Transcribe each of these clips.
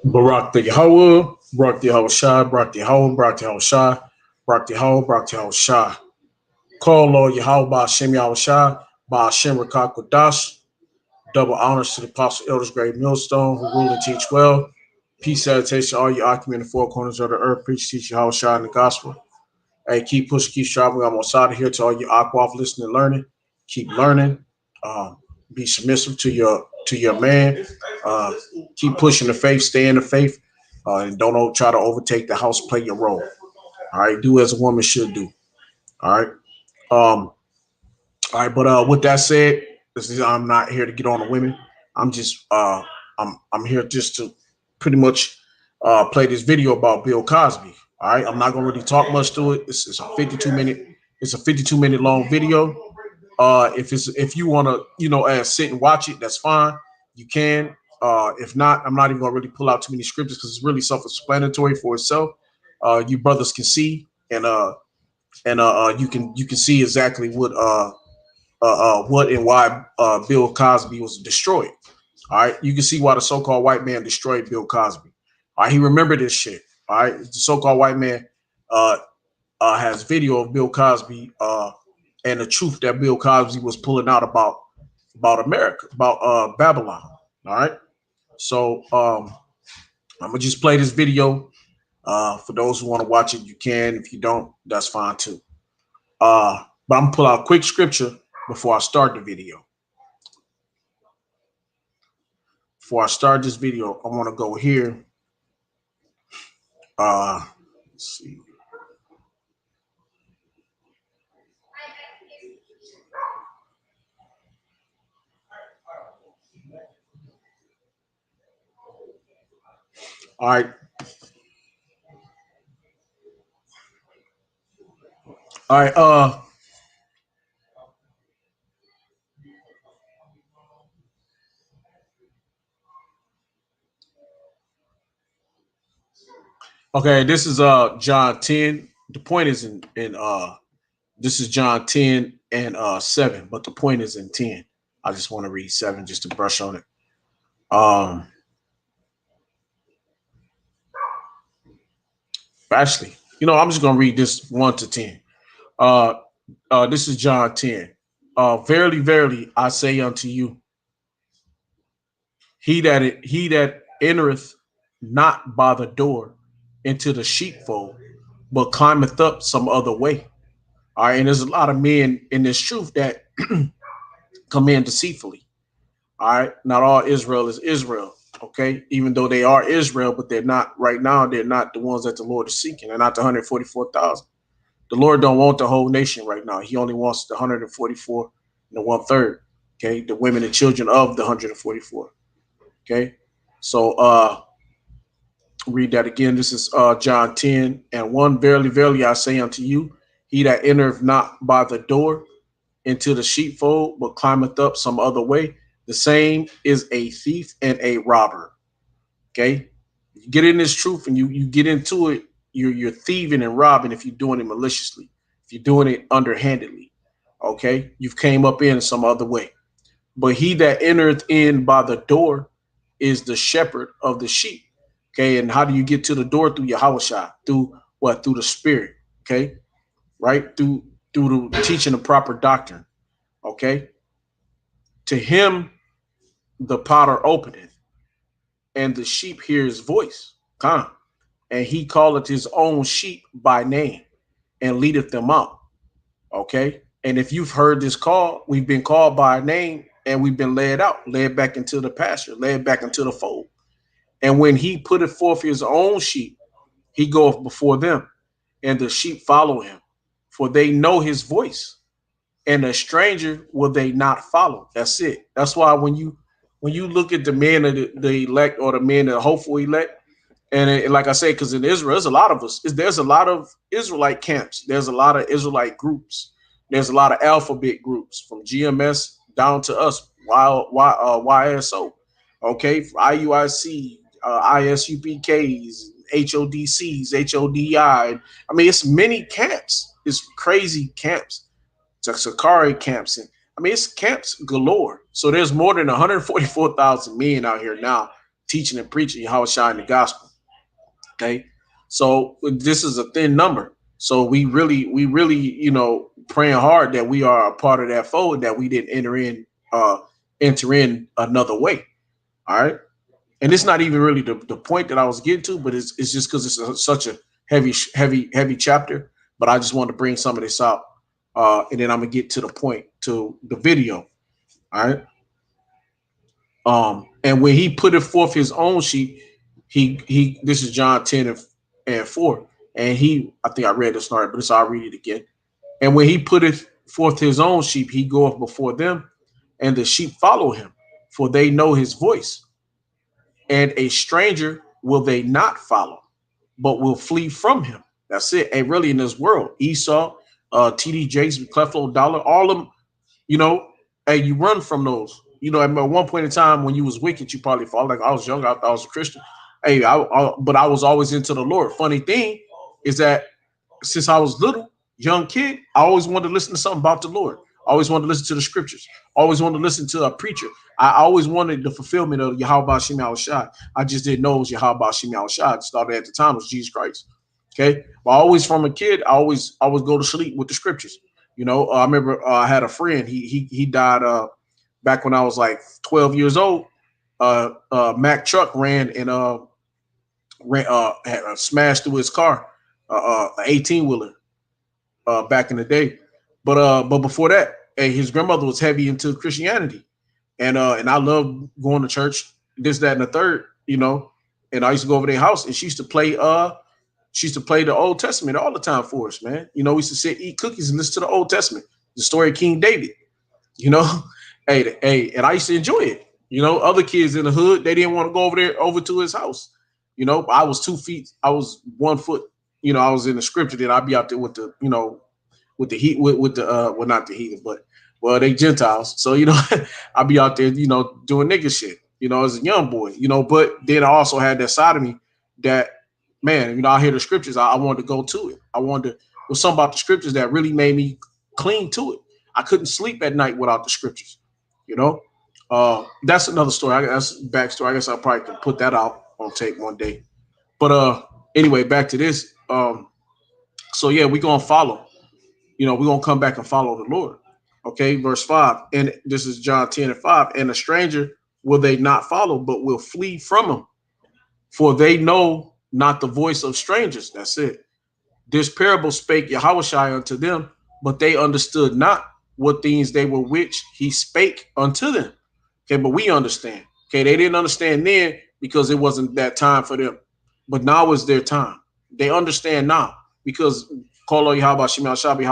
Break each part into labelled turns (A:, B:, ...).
A: Barak the Yahweh, Barak the Yahweh Shai, Barak the Yahweh, Barak the Yahweh Shai, Barak the Yahweh, Barak the Yahweh Shai. Call Lord Yahweh by Hashem Yahweh Shai, by Hashem Rakak Kodash. Double honors to the apostle elders, great millstone, who rule and teach well. Peace, salutation, all you occupant in the four corners of the earth. Preach, teach Yahweh Shai in the gospel. Hey, keep pushing, keep striving. I'm on side of here to all you aqua listening and learning. Keep learning. Be submissive to your man. Keep pushing the faith. Stay in the faith. And don't try to overtake the house. Play your role. All right. Do as a woman should do. All right. All right. But with that said, I'm not here to get on the women. I'm just I'm here just to pretty much play this video about Bill Cosby. All right. I'm not gonna really talk much to it. It's a 52-minute long video. If you want to sit and watch it, that's fine. You can. If not, I'm not even gonna really pull out too many scriptures because it's really self-explanatory for itself. You brothers can see and you can see exactly what and why Bill Cosby was destroyed. All right, you can see why the so-called white man destroyed Bill Cosby. All right, he remembered this shit. All right, the so-called white man has video of Bill Cosby and the truth that Bill Cosby was pulling out about America, about Babylon. All right, so I'm gonna just play this video. For those who want to watch it, you can. If you don't, that's fine too. But I'm gonna pull out quick scripture before I start the video. Before I start this video, I want to go here. Let's see. All right. All right. Okay, this is John 10. The point is in this is John 10 and 7, but the point is in 10. I just want to read 7 just to brush on it. Actually, I'm just gonna read this 1 to 10. This is John 10. Verily, verily, I say unto you, he that entereth not by the door into the sheepfold, but climbeth up some other way. All right, and there's a lot of men in this truth that come in deceitfully. All right, not all Israel is Israel. Okay, even though they are Israel, but they're not right now. They're not the ones that the Lord is seeking. They're not the 144,000. The Lord don't want the whole nation right now. He only wants the 144 and the 1/3. Okay, the women and children of the 144. Okay, so read that again. This is John 10 and 1. Verily, verily, I say unto you, he that entereth not by the door into the sheepfold, but climbeth up some other way, the same is a thief and a robber. Okay, you get in this truth and you get into it, you're thieving and robbing if you're doing it maliciously, if you're doing it underhandedly. Okay, you've came up in some other way. But he that entereth in by the door is the shepherd of the sheep. Okay, and how do you get to the door? Through Yahweh Shai. Through what? Through the Spirit. Okay, right? Through the teaching of proper doctrine. Okay, to him the potter openeth, and the sheep hear his voice. Come, and he calleth his own sheep by name, and leadeth them out. Okay, and if you've heard this call, we've been called by name, and we've been led out, led back into the pasture, led back into the fold. And when he putteth forth his own sheep, he goeth before them, and the sheep follow him, for they know his voice, and a stranger will they not follow. That's it. That's why when you look at the men of the elect, or the men of the hopeful elect, and like I say, because in Israel, there's a lot of us. There's a lot of Israelite camps. There's a lot of Israelite groups. There's a lot of alphabet groups from GMS down to us, YSO, okay, IUIC, ISUPKs, HODCs, HODI. I mean, it's many camps. It's crazy camps. It's Sakari camps. And I mean, it's camps galore. So there's more than 144,000 men out here now teaching and preaching how to shine the gospel. Okay, so this is a thin number. So we really, praying hard that we are a part of that fold, that we didn't uh, enter in another way. All right, and it's not even really the point that I was getting to, but it's just because such a heavy chapter. But I just wanted to bring some of this out, and then I'm gonna get to the point to the video. All right. And when he put it forth his own sheep, he this is John 10 and 4. And I think I read this already, but it's I'll read it again. And when he putteth forth his own sheep, he goeth before them, and the sheep follow him, for they know his voice. And a stranger will they not follow, but will flee from him. That's it. And really in this world, Esau, TD Jakes, Cleflo Dollar, all of them, you know, hey, you run from those. At one point in time when you was wicked, you probably fall. Like I was young, I thought I was a Christian. Hey, but I was always into the Lord. Funny thing is that since I was little, young kid, I always wanted to listen to something about the Lord. I always wanted to listen to the scriptures. I always wanted to listen to a preacher. I always wanted the fulfillment of Yahweh Shem Shai. I just didn't know it was Yahweh Shem Shai. I just thought at the time it was Jesus Christ. Okay. But always from a kid, I always go to sleep with the scriptures. I remember I had a friend. He died back when I was like 12 years old. Mack truck had, smashed through his car, an 18 wheeler, back in the day. But before that, hey, his grandmother was heavy into Christianity, and I loved going to church, this, that, and the third. And I used to go over their house, and she used to play the Old Testament all the time for us, man. We used to sit, eat cookies, and listen to the Old Testament, the story of King David. You know, and I used to enjoy it. Other kids in the hood, they didn't want to go over to his house. I was 2 feet, I was 1 foot. I was in the scripture. Then I'd be out there with the heat, with the well, not the heathen, but well, they Gentiles. So I'd be out there, doing nigga shit. As a young boy. But then I also had that side of me that, man, I hear the scriptures. I wanted to go to it. I wanted to. Was something about the scriptures that really made me cling to it. I couldn't sleep at night without the scriptures. You know, that's another story. That's backstory. I guess I probably can put that out on tape one day. But anyway, back to this. So yeah, we're gonna follow. We're gonna come back and follow the Lord. Okay, verse 5. And this is John 10 and 5. And a stranger will they not follow, but will flee from him, for they know not the voice of strangers. That's it. This parable spake Yahushua unto them, but they understood not what things they were which he spake unto them. Okay, but we understand. Okay, they didn't understand then because it wasn't that time for them. But now is their time. They understand now because Kolo Yahweh Shemel Shabi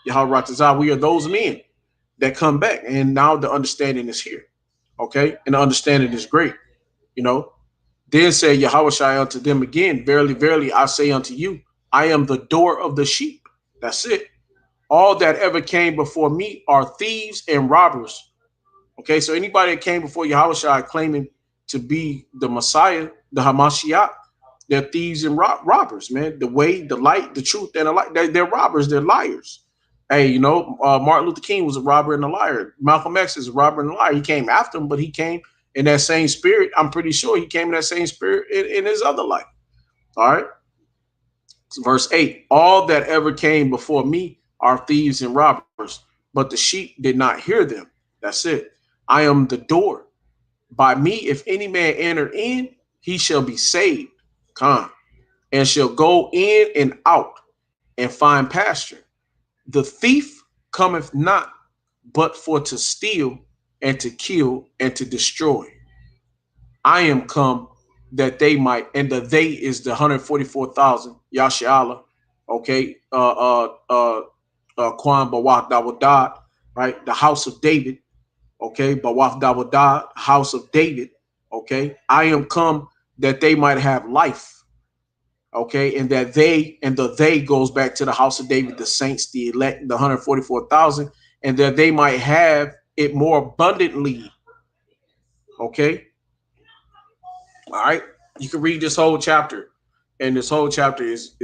A: Yahweh Ratazah, we are those men that come back. And now the understanding is here. Okay, and the understanding is great. You know, then said Yahweh unto them again, verily, verily, I say unto you, I am the door of the sheep. That's it. All that ever came before me are thieves and robbers. Okay, so anybody that came before Yahweh claiming to be the Messiah, the Hamashiach, they're thieves and robbers, man. The way, the light, the truth, and the light. They're robbers. They're liars. Hey, Martin Luther King was a robber and a liar. Malcolm X is a robber and a liar. He came after him, but he came in that same spirit. I'm pretty sure he came in that same spirit in his other life. All right. Verse 8, all that ever came before me are thieves and robbers, but the sheep did not hear them. That's it. I am the door. By me, if any man enter in, he shall be saved, and shall go in and out and find pasture. The thief cometh not but for to steal and to kill and to destroy. I am come that they might, and the they is the 144,000, Yashala, okay, Kwan Bawat Dawadad, right, the house of David, okay, Bawaf Dawadad, house of David, okay, I am come that they might have life, okay, and that they goes back to the house of David, the saints, the elect, the 144,000, and that they might have it more abundantly, okay. All right, you can read this whole chapter, and this whole chapter is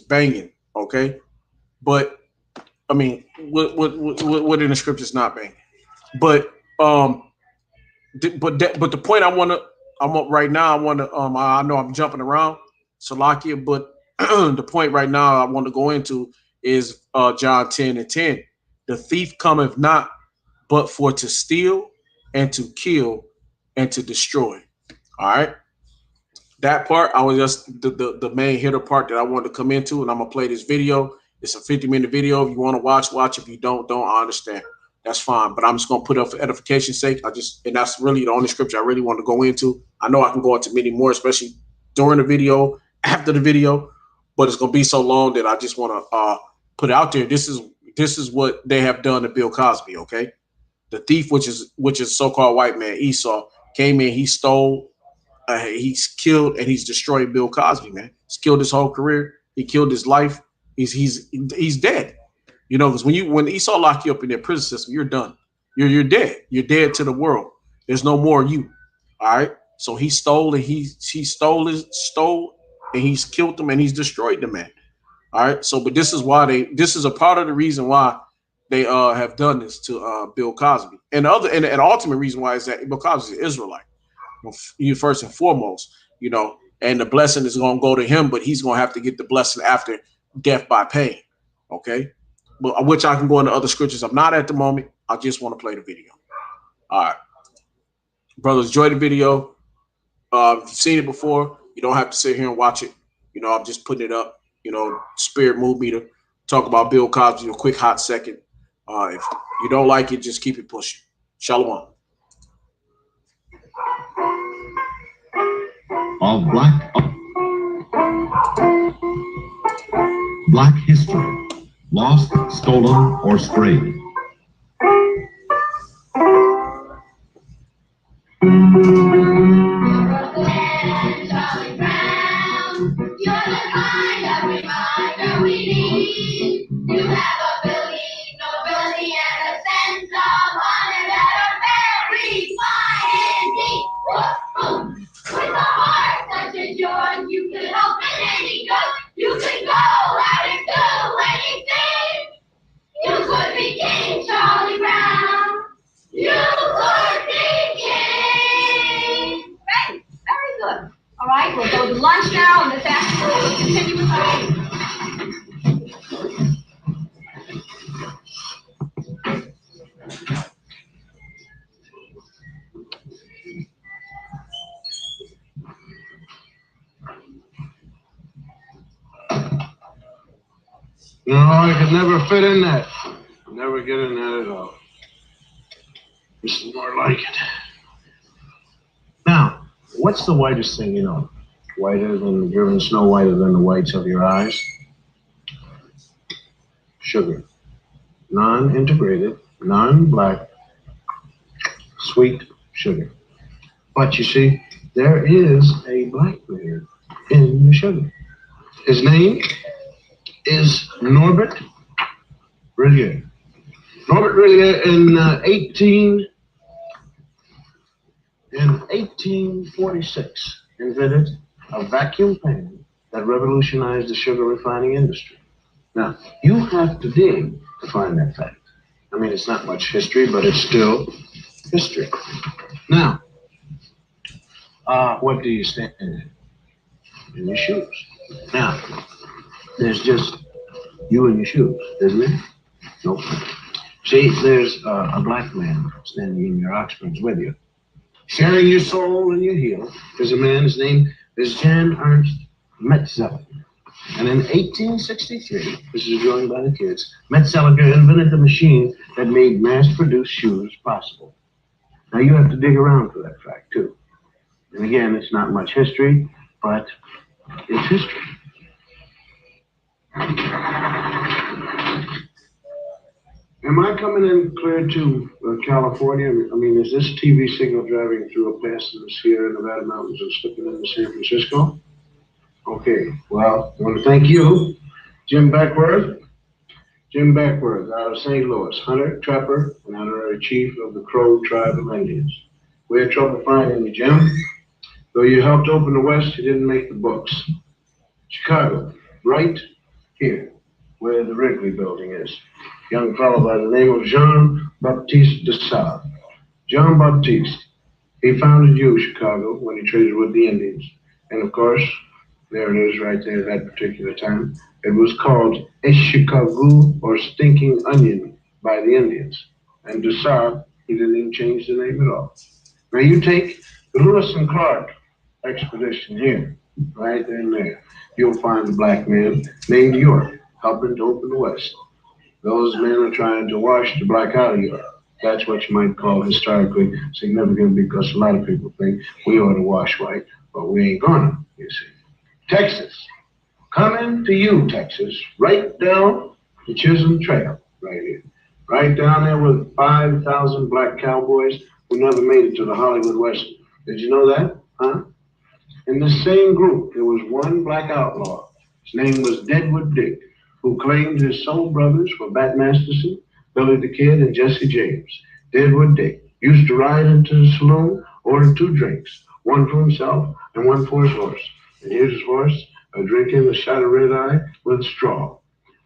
A: banging. Okay, but I mean, what in the scriptures not banging? But but the point I'm up right now. I want to I know I'm jumping around, Salakia, but the point right now I want to go into is John 10:10. The thief cometh not but for to steal and to kill and to destroy. All right. That part I was just the main hitter part that I wanted to come into, and I'm gonna play this video. It's a 50-minute video. If you want to watch. If you don't, I understand. That's fine. But I'm just gonna put up for edification's sake. And that's really the only scripture I really want to go into. I know I can go into many more, especially during the video, after the video, but it's gonna be so long that I just want to put it out there. This is what they have done to Bill Cosby. Okay, the thief, which is so-called white man Esau, came in. He stole. He's killed and he's destroyed Bill Cosby, man. He's killed his whole career. He killed his life. He's dead. You know, because when Esau lock you up in their prison system, you're done. You're dead. You're dead to the world. There's no more you. All right. So he stole and he stole and he's killed them and he's destroyed the man. All right. So, but this is a part of the reason why they have done this to Bill Cosby. And the ultimate reason why is that Bill Cosby is an Israelite. You first and foremost, and the blessing is going to go to him, but he's going to have to get the blessing after death by pain. Okay. But which I can go into other scriptures. I'm not at the moment. I just want to play the video. All right. Brothers, enjoy the video. If you've seen it before, you don't have to sit here and watch it. I'm just putting it up. Spirit moved me to talk about Bill Cosby a quick hot second. If you don't like it, just keep it pushing. Shalom.
B: Of black history, lost, stolen, or strayed.
C: We'll go to lunch now, and this afternoon we'll continue with our meeting.
D: No, I could never fit in that. Never get in that at all. This is more like it. Now, what's the whitest thing you know? Whiter than driven snow, whiter than the whites of your eyes? Sugar. Non-integrated, non-black, sweet sugar. But you see, there is a black man in the sugar. His name is Norbert Rillier. Norbert Rillier in 1846 invented a vacuum pan that revolutionized the sugar refining industry. Now, you have to dig to find that fact. I mean, it's not much history, but it's still history. Now, what do you stand in? In your shoes. Now, there's just you and your shoes, isn't it? Nope. See, there's a black man standing in your Oxfords with you, sharing your soul and your heel. There's a man, his name is Jan Ernst Metzeler. And in 1863, this is joined by the kids, Metzeler invented the machine that made mass-produced shoes possible. Now, you have to dig around for that fact, too. And again, it's not much history, but it's history. Am I coming in clear to California? I mean, is this TV signal driving through a pass in the Sierra Nevada mountains and slipping into San Francisco? Okay, well, I want to thank you, Jim Beckworth. Jim Beckworth out of St. Louis, hunter, trapper, and honorary chief of the Crow tribe of Indians. We had trouble finding you, Jim. Though you helped open the West, you didn't make the books. Chicago, right here, where the Wrigley building is. Young fellow by the name of Jean-Baptiste de Sade. Jean-Baptiste, He founded Chicago, when he traded with the Indians. And of course, there it is right there at that particular time. It was called Chicago or Stinking Onion by the Indians. And to South, he didn't even change the name at all. Now you take the Lewis and Clark expedition here, right there and there. You'll find a black man named York helping to open the West. Those men are trying to wash the black out of Europe. That's what you might call historically significant because a lot of people think we ought to wash white, but we ain't gonna, you see. Texas. Coming to you, Texas, right down the Chisholm Trail, right here. Right down there with 5,000 black cowboys who never made it to the Hollywood Western. Did you know that? Huh? In the same group, there was one black outlaw. His name was Deadwood Dick, who claimed his soul brothers were Bat Masterson, Billy the Kid, and Jesse James. Deadwood Dick used to ride into the saloon, order 2 drinks, one for himself and one for his horse. And here's his horse, drinking a shot of red eye with a straw.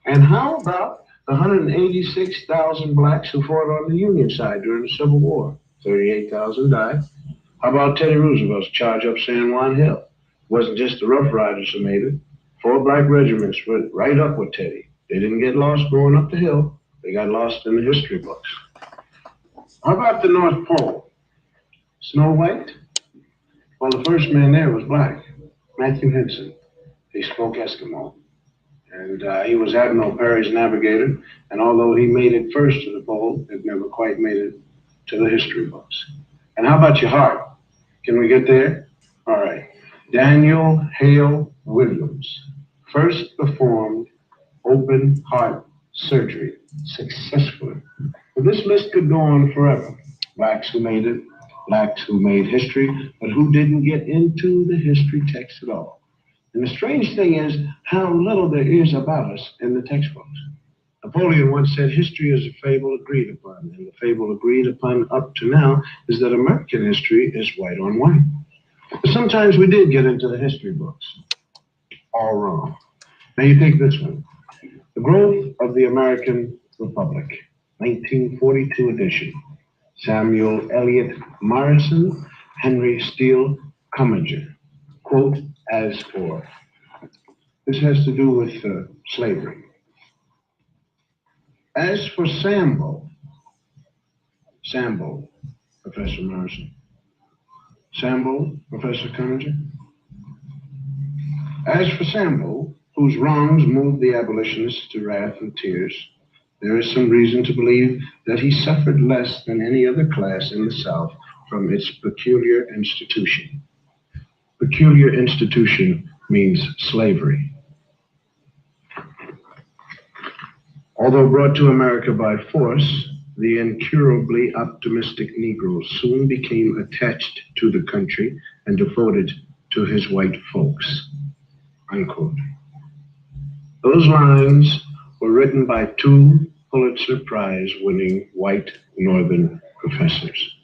D: And how about the 186,000 blacks who fought on the Union side during the Civil War? 38,000 died. How about Teddy Roosevelt's charge up San Juan Hill? It wasn't just the Rough Riders who made it. 4 black regiments went right up with Teddy. They didn't get lost going up the hill. They got lost in the history books. How about the North Pole? Snow White? Well, the first man there was black, Matthew Henson. He spoke Eskimo. And he was Admiral Perry's navigator. And although he made it first to the pole, it never quite made it to the history books. And how about your heart? Can we get there? All right. Daniel Hale Williams first performed open heart surgery successfully. But this list could go on forever. Blacks who made it, blacks who made history, but who didn't get into the history text at all. And the strange thing is how little there is about us in the textbooks. Napoleon once said history is a fable agreed upon, and the fable agreed upon up to now is that American history is white on white. But sometimes we did get into the history books. All wrong. Now you take this one. The Growth of the American Republic, 1942 edition. Samuel Eliot Morrison, Henry Steele Commager. Quote, as for. This has to do with slavery. As for Sambo, Professor Morrison. Sambo, Professor Commager. As for Sambo, whose wrongs moved the abolitionists to wrath and tears, there is some reason to believe that he suffered less than any other class in the South from its peculiar institution. Peculiar institution means slavery. Although brought to America by force, the incurably optimistic Negro soon became attached to the country and devoted to his white folks. Unquote. Those lines were written by 2 Pulitzer Prize-winning white Northern professors.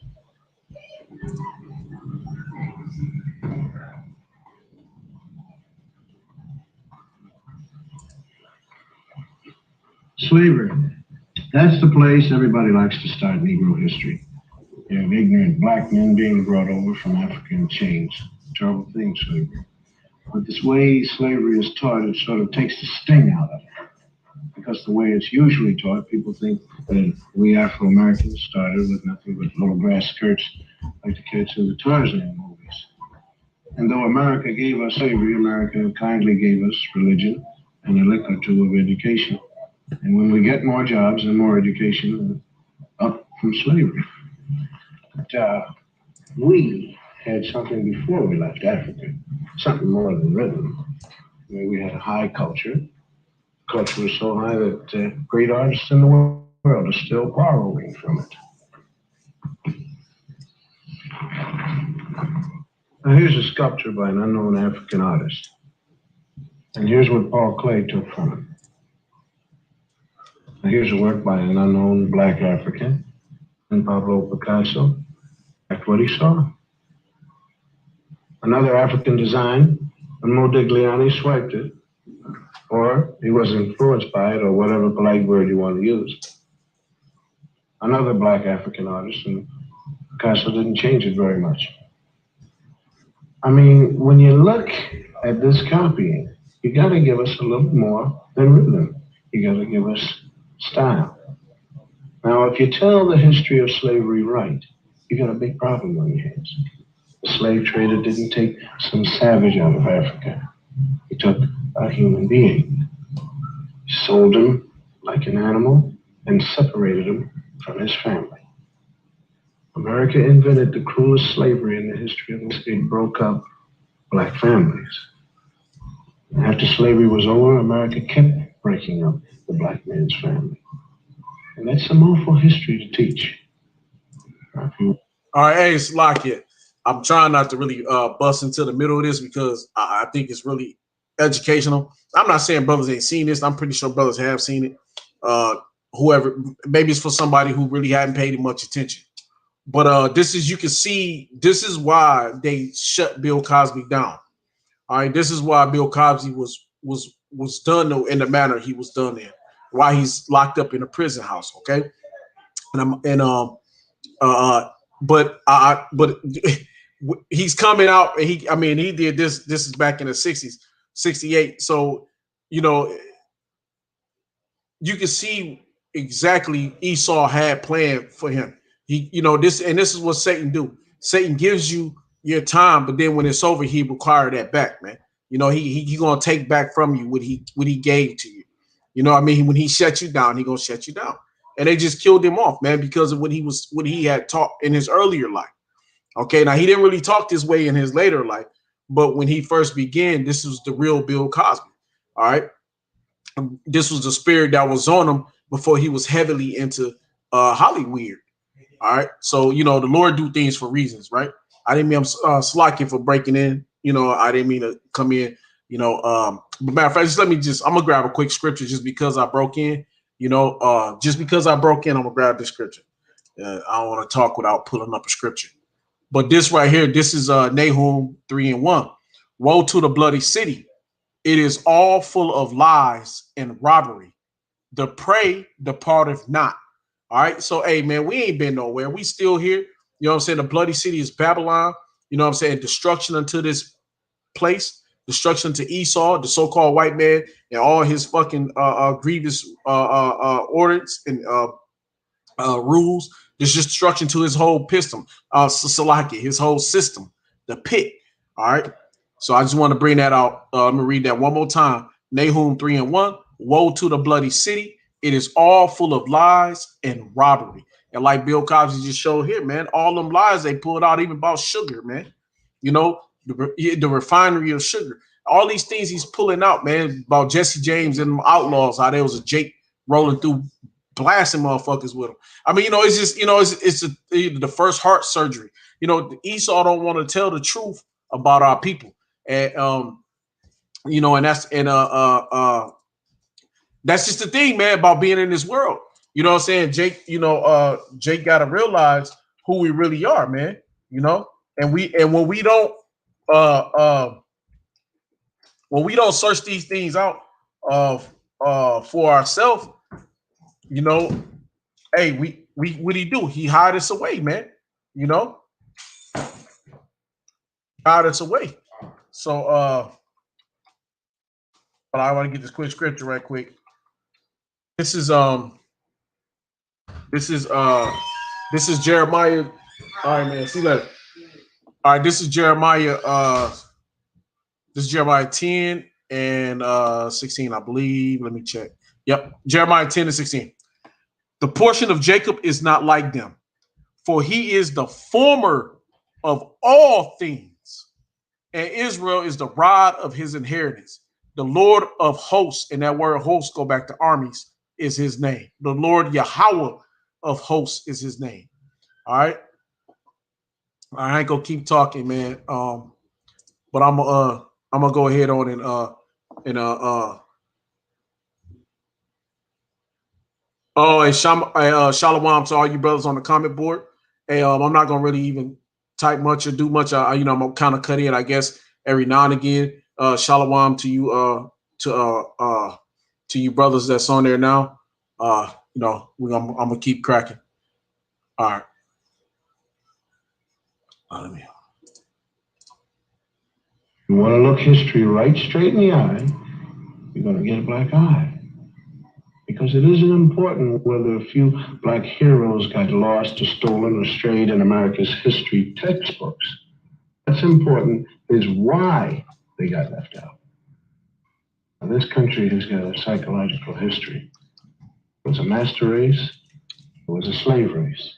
D: Slavery. That's the place everybody likes to start Negro history. You have ignorant black men being brought over from Africa in chains. Terrible thing, slavery. But this way slavery is taught, it sort of takes the sting out of it. Because the way it's usually taught, people think that we Afro-Americans started with nothing but little grass skirts like the kids in the Tarzan movies. And though America gave us slavery, America kindly gave us religion and a lick or two of education. And when we get more jobs and more education, up from slavery. But we had something before we left Africa, something more than rhythm. I mean, we had a high culture. Culture was so high that great artists in the world are still borrowing from it. Now here's a sculpture by an unknown African artist. And here's what Paul Klee took from it. Now here's a work by an unknown black African, and Pablo Picasso. That's what he saw. Another African design, and Modigliani swiped it, or he was influenced by it, or whatever polite word you want to use. Another black African artist, and Picasso didn't change it very much. I mean, when you look at this copying, you got to give us a little more than rhythm. You got to give us style. Now, if you tell the history of slavery right, you got a big problem on your hands. The slave trader didn't take some savage out of Africa. He took a human being, sold him like an animal, and separated him from his family. America invented the cruelest slavery in the history of this. It broke up black families. After slavery was over, America kept breaking up the black man's family. And that's some awful history to teach.
A: All right, hey, Slakia. I'm trying not to really bust into the middle of this because I think it's really educational. I'm not saying brothers ain't seen this. I'm pretty sure brothers have seen it. Uh, whoever, maybe it's for somebody who really hadn't paid much attention. But this is, you can see, this is why they shut Bill Cosby down. All right, this is why Bill Cosby was done in the manner he was done in. Why he's locked up in a prison house. Okay, uh, but he's coming out. And I mean, he did this. This is back in the '60s, '68. So you know, you can see exactly Esau had planned for him. This is what Satan do. Satan gives you your time, but then when it's over, he require that back, man. He gonna take back from you what he gave to you. You know what I mean? When he shut you down, he gonna shut you down. And they just killed him off, man, because of what he had taught in his earlier life. Okay, now he didn't really talk this way in his later life, but when he first began, this was the real Bill Cosby. All right, this was the spirit that was on him before he was heavily into Hollywood. All right. So, the Lord do things for reasons, right? I didn't mean I'm slacking for breaking in. I didn't mean to come in, but matter of fact, I'm going to grab a quick scripture just because I broke in, just because I broke in, I'm going to grab this scripture. I don't want to talk without pulling up a scripture. But this right here, this is Nahum 3:1. Woe to the bloody city. It is all full of lies and robbery. The prey departeth not. All right. So, hey, man, we ain't been nowhere. We still here. You know what I'm saying? The bloody city is Babylon. You know what I'm saying? Destruction unto this place, destruction to Esau, the so-called white man, and all his fucking grievous orders and rules. There's destruction to his whole piston, Salaki, his whole system, the pit. All right. So I just want to bring that out. I'm gonna read that one more time. Nahum 3:1. Woe to the bloody city. It is all full of lies and robbery. And like Bill Cosby just showed here, man, all them lies they pulled out, even about sugar, man. The refinery of sugar. All these things he's pulling out, man, about Jesse James and them outlaws, how there was a Jake rolling through blasting motherfuckers with him. I mean, it's just, the first heart surgery. Esau don't want to tell the truth about our people. And and that's just the thing, man, about being in this world. You know what I'm saying? Jake gotta realize who we really are, man. And uh uh when we don't search these things out for ourselves, you know, hey, we what he do? He hide us away, man. You know, hide us away. So but I want to get this quick scripture right quick. This is this is uh this is Jeremiah. All right, man. See you later. All right, this is Jeremiah. This is Jeremiah 10 and 16, I believe. Let me check. Yep, Jeremiah 10 and 16. The portion of Jacob is not like them, for he is the former of all things, and Israel is the rod of his inheritance. The Lord of hosts, and that word hosts go back to armies, is his name. The Lord Yahweh of hosts is his name. All right. I ain't gonna keep talking, man. But I'm gonna go ahead on and oh, and Shalom to all you brothers on the comment board. Hey, I'm not gonna really even type much or do much. I'm gonna kind of cut in, I guess, every now and again. Shalom to you, to you brothers that's on there now. I'm gonna keep cracking. All right.
D: You want to look history right straight in the eye, you're going to get a black eye. Because it isn't important whether a few black heroes got lost or stolen or strayed in America's history textbooks. What's important is why they got left out. Now, this country has got a psychological history. It was a master race, it was a slave race.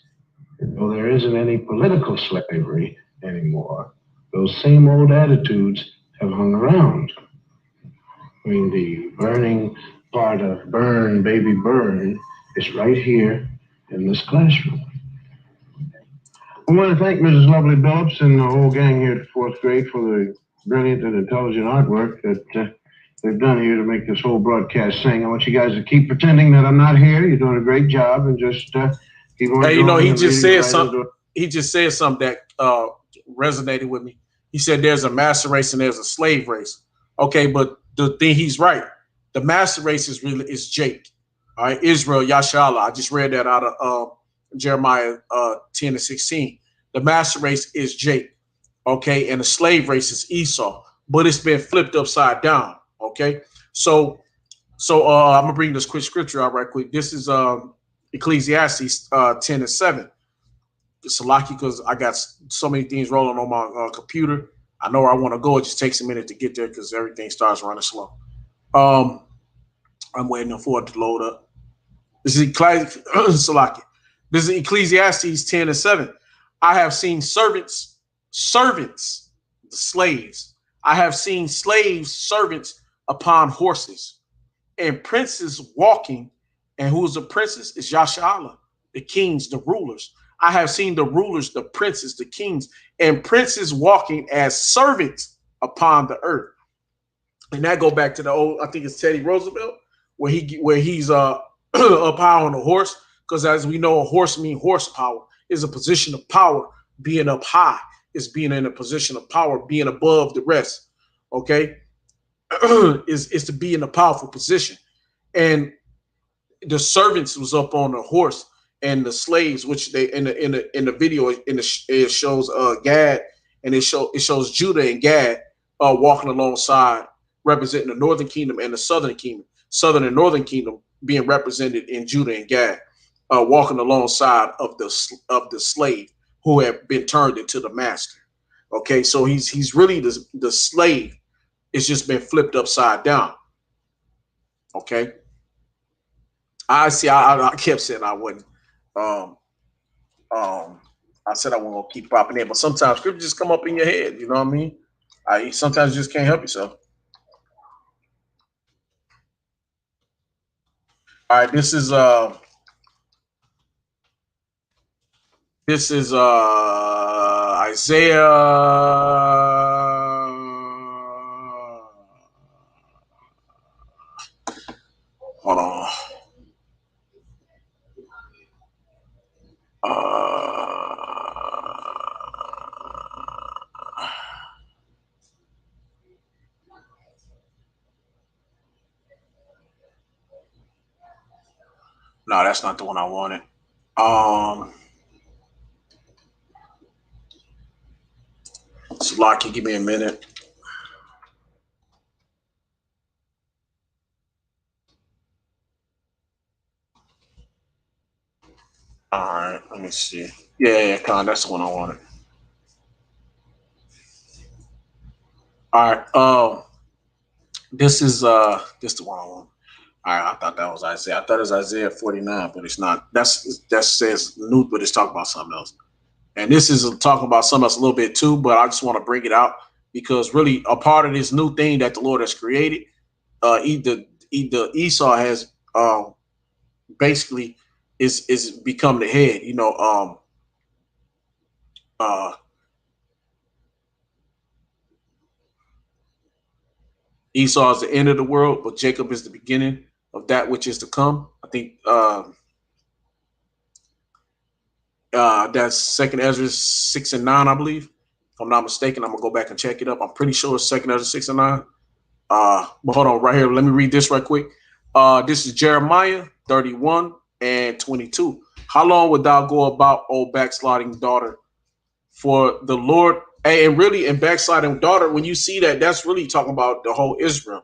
D: And though there isn't any political slavery anymore, those same old attitudes have hung around. I mean, the burning part of Burn, Baby Burn is right here in this classroom. I want to thank Mrs. Lovely Billups and the whole gang here at fourth grade for the brilliant and intelligent artwork that they've done here to make this whole broadcast sing. I want you guys to keep pretending that I'm not here. You're doing a great job, and just keep on.
A: Hey, you know, he just said something. He just said something that resonated with me. He said there's a master race and there's a slave race. Okay, but the thing, he's right. The master race is Jake. All right, Israel, Yashala. I just read that out of Jeremiah 10 and 16. The master race is Jake. Okay, and the slave race is Esau. But it's been flipped upside down. Okay, so I'm gonna bring this quick scripture out right quick. This is Ecclesiastes 10 and 7. It's lucky because I got so many things rolling on my computer. I know where I want to go. It just takes a minute to get there because everything starts running slow. I'm waiting for it to load up. This is This is Ecclesiastes 10 and 7. I have seen servants, the slaves. I have seen slaves, servants upon horses, and princes walking. And who is the princes? It's Yashala, the kings, the rulers. I have seen the rulers, the princes, the kings, and princes walking as servants upon the earth. And that go back to the old, I think it's Teddy Roosevelt, where he's up high on a horse, because as we know, a horse means horsepower, is a position of power. Being up high is being in a position of power, being above the rest. Okay, is to be in a powerful position. And the servants was up on the horse, and the slaves, which they in the video it shows Gad, and it shows Judah and Gad walking alongside, representing the northern kingdom and the southern kingdom. Southern and northern kingdom being represented in Judah and Gad, walking alongside of the slave who had been turned into the master. Okay, so he's really the slave. It's just been flipped upside down. Okay, I kept saying I wouldn't. I said I wasn't gonna keep popping in, but sometimes scripture just come up in your head. You know what I mean? Sometimes you just can't help yourself. All right, this is Isaiah. Hold on. No, that's not the one I wanted. So Lockie, give me a minute. All right, let me see. Yeah, Con, that's the one I wanted. All right, this is the one I want. All right, I thought that was Isaiah. I thought it was Isaiah 49, but it's not. That says new, but it's talking about something else. And this is talking about something else a little bit too, but I just want to bring it out because really a part of this new thing that the Lord has created, either Esau has basically is become the head. You know, Esau is the end of the world, but Jacob is the beginning of that which is to come. I think that's Second Ezra 6 and 9, I believe. If I'm not mistaken, I'm gonna go back and check it up. I'm pretty sure it's Second Ezra 6 and 9. But hold on, right here. Let me read this right quick. This is Jeremiah 31 and 22. How long wilt thou go about, O backsliding daughter, For the Lord, and really in backsliding daughter, when you see that, that's really talking about the whole Israel.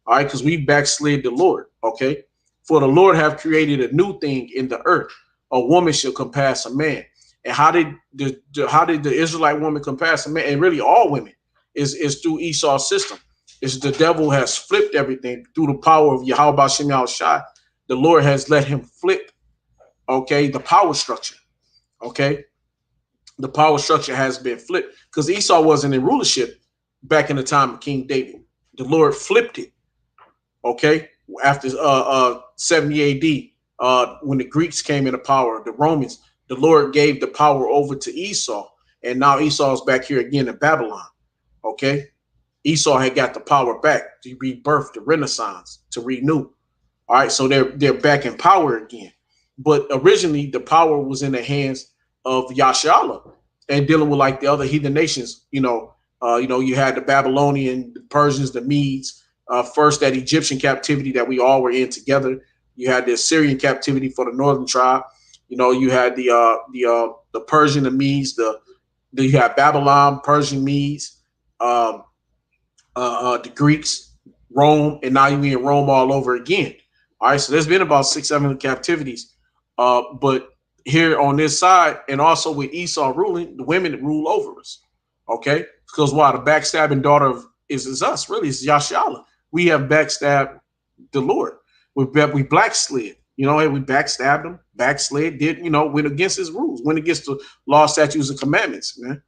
A: All right, because we backslid the Lord. Okay. For the Lord have created a new thing in the earth. A woman shall compass a man. And how did the Israelite woman compass a man? And really all women is through Esau's system. Is the devil has flipped everything through the power of Yahweh Shem Shai. The Lord has let him flip, okay, the power structure. Okay. The power structure has been flipped because Esau wasn't in rulership back in the time of King David. The Lord flipped it, okay, after 70 AD, when the Greeks came into power, the Romans, the Lord gave the power over to Esau, and now Esau's back here again in Babylon, okay. Esau had got the power back to rebirth, the Renaissance, to renew. All right, so they're back in power again. But originally, the power was in the hands of Yashala and dealing with like the other heathen nations. You had the Babylonian, the Persians, the Medes. First, that Egyptian captivity that we all were in together. You had the Assyrian captivity for the northern tribe. You had the Persian, the Medes. You had Babylon, Persian, Medes. Um, the Greeks, Rome, and now you're in Rome all over again. All right, so there's been about 6, 7 captivities. But here on this side, and also with Esau ruling, the women rule over us. Okay, because why? The backstabbing daughter of is us, really. It's Yashala. We have backstabbed the Lord. We blackslid. Hey, we backstabbed him, backslid, went against his rules, went against the law, statutes, and commandments, man.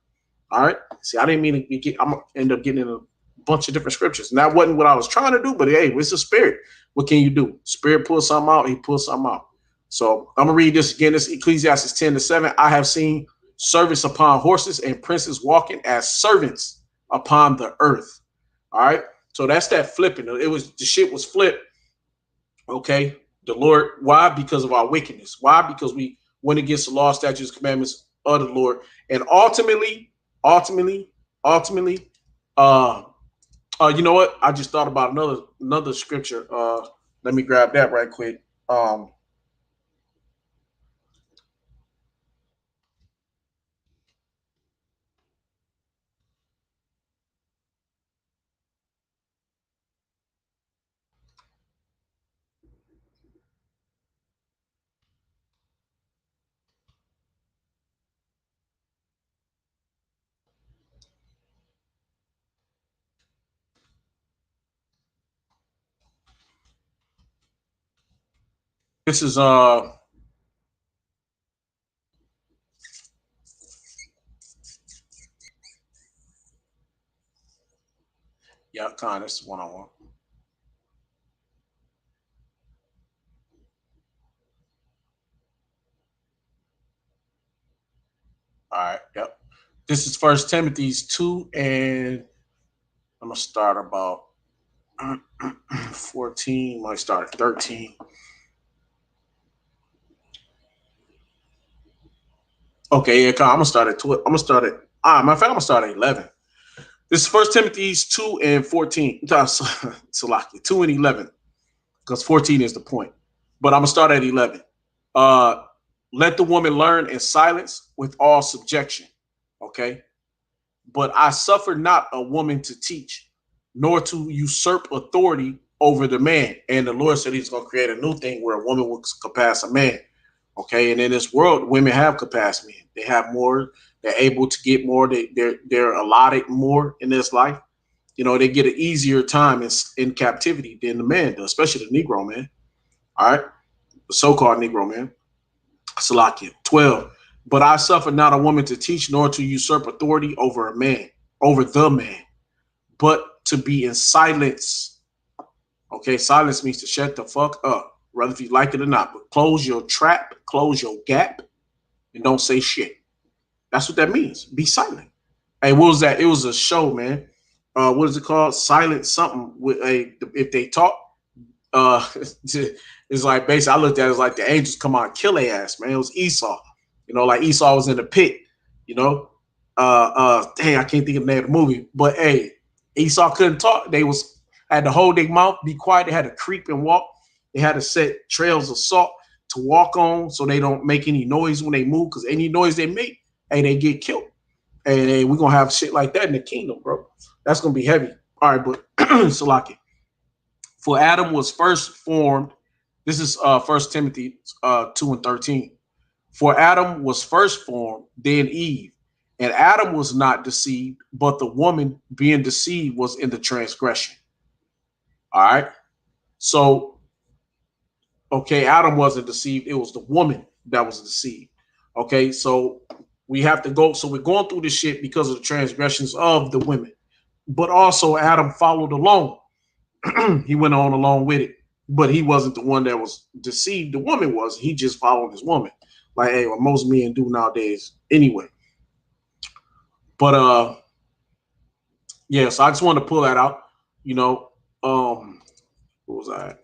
A: All right. See, I didn't mean to get. I'm gonna end up getting in a bunch of different scriptures. And that wasn't what I was trying to do, but hey, it's a spirit. What can you do? Spirit pulls something out, he pulls something out. So I'm gonna read this again. This Ecclesiastes 10:7. I have seen servants upon horses and princes walking as servants upon the earth. All right. So that's that flipping. It was the shit was flipped. Okay. The Lord, why? Because of our wickedness. Why? Because we went against the law, statutes, commandments of the Lord. And ultimately, ultimately, uh you know what? I just thought about another scripture. Let me grab that right quick. This is yeah, kind of this is one on one. All right, yep. This is First Timothy's 2, and I'm gonna start about 14. Might start at 13. Okay, yeah, I'm gonna start at 12. I'm gonna start at my fact, I'm gonna start at 11. This is First Timothy's 2 and 14. Salaki, 2 and 11, because 14 is the point. But I'm gonna start at 11. Uh, Let the woman learn in silence with all subjection. Okay. But I suffer not a woman to teach, nor to usurp authority over the man. And the Lord said he's going to create a new thing where a woman will surpass a man. Okay. And in this world, women have capacity men. They have more. They're able to get more. They're allotted more in this life. They get an easier time in captivity than the man does, especially the Negro man. All right. The so-called Negro man. Salakia. 12. But I suffer not a woman to teach, nor to usurp authority over a man, over the man, but to be in silence. Okay, silence means to shut the fuck up, whether if you like it or not. But close your trap, close your gap, and don't say shit. That's what that means. Be silent. Hey, what was that? It was a show, man. What is it called? Silent something. With a if they talk, it's like basically I looked at it as like the angels come out and kill their ass, man. It was Esau. Like Esau was in the pit, dang, I can't think of the name of the movie. But hey, Esau couldn't talk. They had to hold their mouth, be quiet, they had to creep and walk. They had to set trails of salt to walk on so they don't make any noise when they move, because any noise they make, hey, they get killed. And we're gonna have shit like that in the kingdom, bro. That's gonna be heavy. All right, but Salaki. For Adam was first formed. This is 1 Timothy 2:13. For Adam was first formed, then Eve. And Adam was not deceived, but the woman being deceived was in the transgression. All right. So, okay, Adam wasn't deceived. It was the woman that was deceived. Okay. So we have to go. So we're going through this shit because of the transgressions of the women. But also, Adam followed along. He went on along with it. But he wasn't the one that was deceived. The woman was. He just followed his woman. Like, hey, what most men do nowadays anyway. But yeah, so I just wanted to pull that out. You know, what was I at?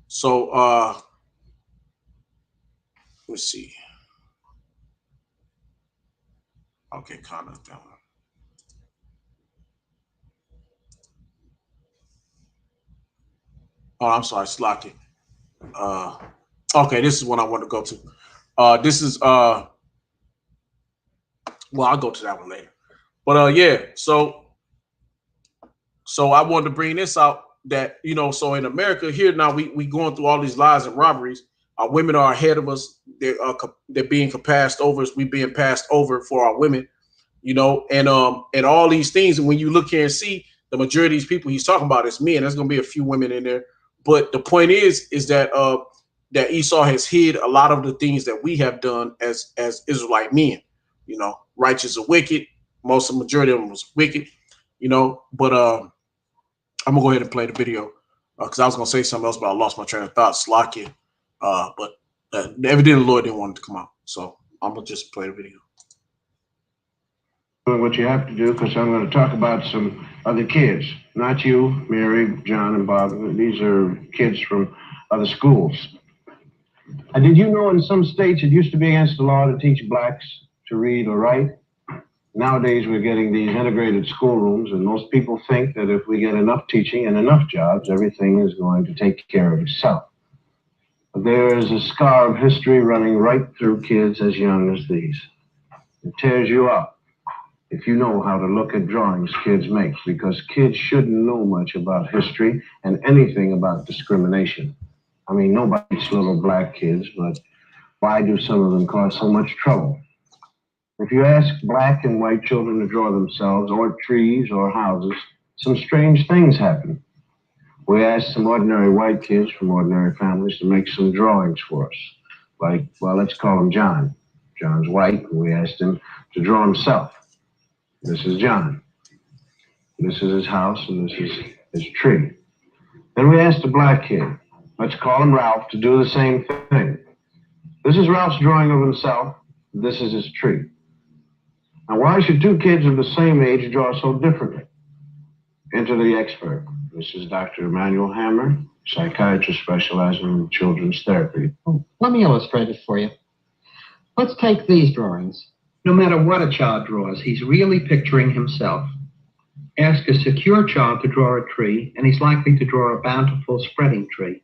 A: So let's see. Okay, kind of down. Oh, I'm sorry, Slocky. Uh okay, this is what I want to go to. This is well, I'll go to that one later. But yeah, so I wanted to bring this out that so in America here now we going through all these lies and robberies. Our women are ahead of us. They're being passed over. We being passed over for our women. And all these things. And when you look here and see the majority of these people he's talking about is men. There's going to be a few women in there, but the point is that that Esau has hid a lot of the things that we have done as Israelite men. Righteous or wicked. Most of the majority of them was wicked. But I'm gonna go ahead and play the video because I was gonna say something else, but I lost my train of thought. Slocky, but evidently the Lord didn't want it to come out, so I'm gonna just play the video.
D: What you have to do, because I'm going to talk about some other kids, not you, Mary, John, and Bob. These are kids from other schools. And did you know in some states it used to be against the law to teach blacks to read or write? Nowadays we're getting these integrated schoolrooms, and most people think that if we get enough teaching and enough jobs, everything is going to take care of itself. But there is a scar of history running right through kids as young as these. It tears you up if you know how to look at drawings kids make, because kids shouldn't know much about history and anything about discrimination. I mean, nobody's little black kids, but why do some of them cause so much trouble? If you ask black and white children to draw themselves, or trees, or houses, some strange things happen. We asked some ordinary white kids from ordinary families to make some drawings for us. Like, well, let's call him John. John's white, and we asked him to draw himself. This is John. This is his house, and this is his tree. Then we asked a black kid, let's call him Ralph, to do the same thing. This is Ralph's drawing of himself. This is his tree. Now, why should two kids of the same age draw so differently? Enter the expert. This is Dr. Emmanuel Hammer, psychiatrist specializing in children's therapy.
E: Oh, let me illustrate it for you. Let's take these drawings. No matter what a child draws, he's really picturing himself. Ask a secure child to draw a tree, and he's likely to draw a bountiful spreading tree.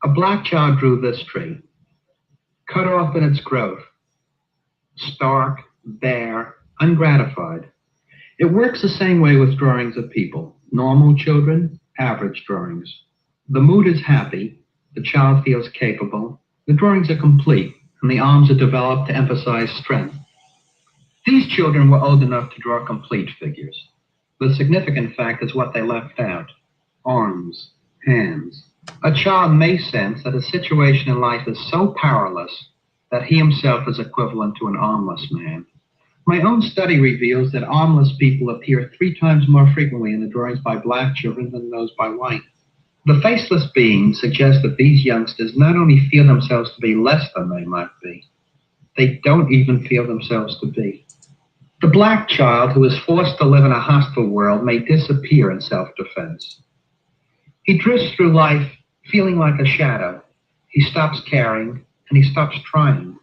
E: A black child drew this tree, cut off in its growth, stark, bare, ungratified. It works the same way with drawings of people. Normal children, average drawings. The mood is happy, the child feels capable, the drawings are complete, and the arms are developed to emphasize strength. These children were old enough to draw complete figures. The significant fact is what they left out: arms, hands. A child may sense that a situation in life is so powerless that he himself is equivalent to an armless man. My own study reveals that armless people appear 3 times more frequently in the drawings by black children than those by white. The faceless beings suggest that these youngsters not only feel themselves to be less than they might be, they don't even feel themselves to be. The black child who is forced to live in a hostile world may disappear in self-defense. He drifts through life feeling like a shadow. He stops caring and he stops trying.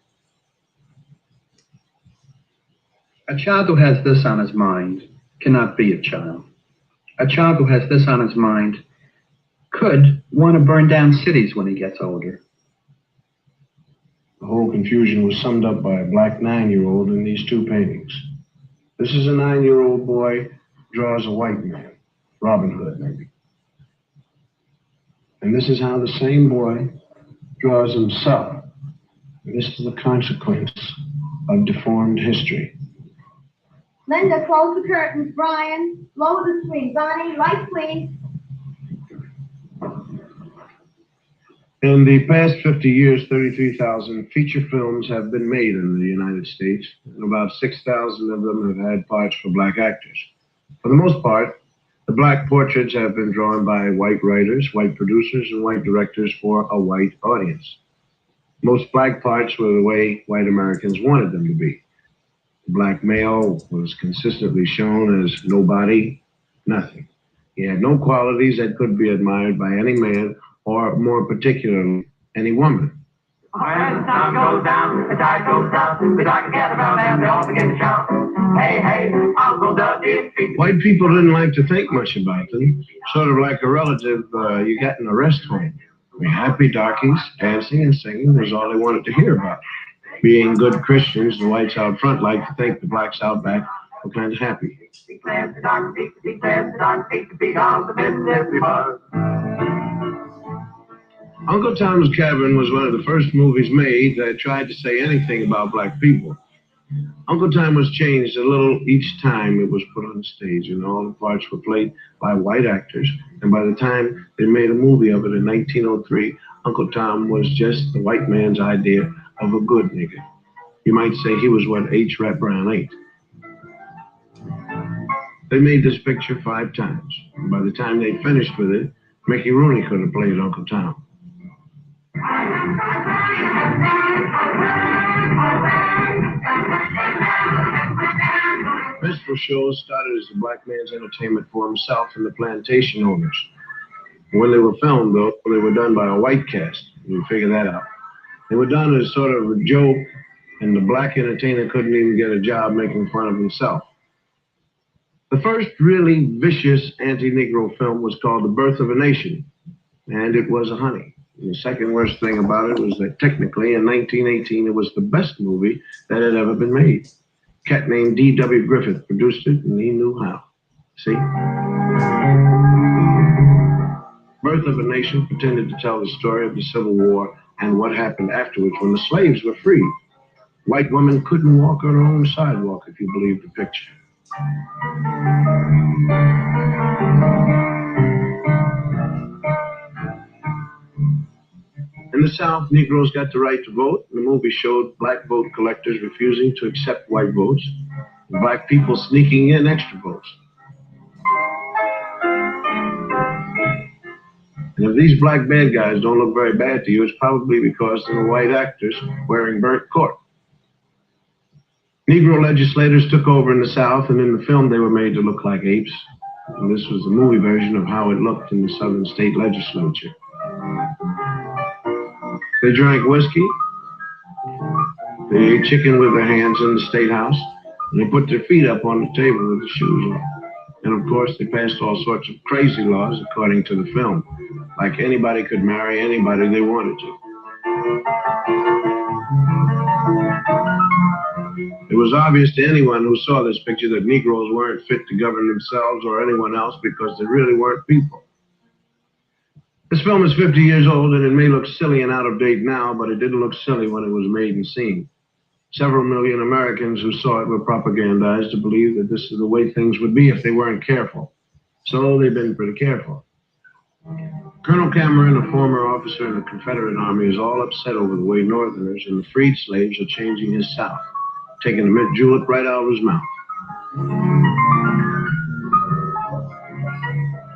E: A child who has this on his mind cannot be a child. A child who has this on his mind could want to burn down cities when he gets older.
D: The whole confusion was summed up by a black 9-year-old in these two paintings. This is a 9-year-old boy draws a white man, Robin Hood maybe. And this is how the same boy draws himself. And this is the consequence of deformed history.
C: Linda, close the curtains. Brian, lower the screen. Bonnie, light, please.
D: In the past 50 years, 33,000 feature films have been made in the United States, and about 6,000 of them have had parts for black actors. For the most part, the black portraits have been drawn by white writers, white producers, and white directors for a white audience. Most black parts were the way white Americans wanted them to be. The black male was consistently shown as nobody, nothing. He had no qualities that could be admired by any man, or more particularly, any woman.
F: When the sun goes down, the tide goes down, the dark gather around and they all begin to shout, hey, hey, Uncle Dudley.
D: White people didn't like to think much about them, sort of like a relative you get in a rest home. I mean, happy darkies, dancing and singing was all they wanted to hear about. Being good Christians, the whites out front liked to think the blacks out back were kind of happy. Uncle Tom's Cabin was one of the first movies made that tried to say anything about black people. Uncle Tom was changed a little each time it was put on the stage, and all the parts were played by white actors. And by the time they made a movie of it in 1903, Uncle Tom was just the white man's idea of a good nigger. You might say he was what H. Rap Brown ate. They made this picture 5 times. And by the time they finished with it, Mickey Rooney could have played Uncle Tom. Minstrel shows started as the black man's entertainment for himself and the plantation owners. When they were filmed, though, they were done by a white cast. You figure that out. They were done as sort of a joke, and the black entertainer couldn't even get a job making fun of himself. The first really vicious anti-Negro film was called The Birth of a Nation, and it was a honey. And the second worst thing about it was that technically in 1918 it was the best movie that had ever been made. A cat named D.W. Griffith produced it, and he knew how. See? Birth of a Nation pretended to tell the story of the Civil War and what happened afterwards when the slaves were freed. White women couldn't walk on their own sidewalk, if you believe the picture. In the South, Negroes got the right to vote. The movie showed black vote collectors refusing to accept white votes, and black people sneaking in extra votes. And if these black bad guys don't look very bad to you, it's probably because they're white actors wearing burnt cork. Negro legislators took over in the South, and in the film they were made to look like apes. And this was the movie version of how it looked in the Southern state legislature. They drank whiskey, they ate chicken with their hands in the state house, and they put their feet up on the table with the shoes on. And of course, they passed all sorts of crazy laws according to the film, like anybody could marry anybody they wanted to. It was obvious to anyone who saw this picture that Negroes weren't fit to govern themselves or anyone else because they really weren't people. This film is 50 years old, and it may look silly and out of date now, but it didn't look silly when it was made and seen. Several million Americans who saw it were propagandized to believe that this is the way things would be if they weren't careful. So they've been pretty careful. Colonel Cameron, a former officer in the Confederate Army, is all upset over the way Northerners and the freed slaves are changing his South, taking the mint julep right out of his mouth.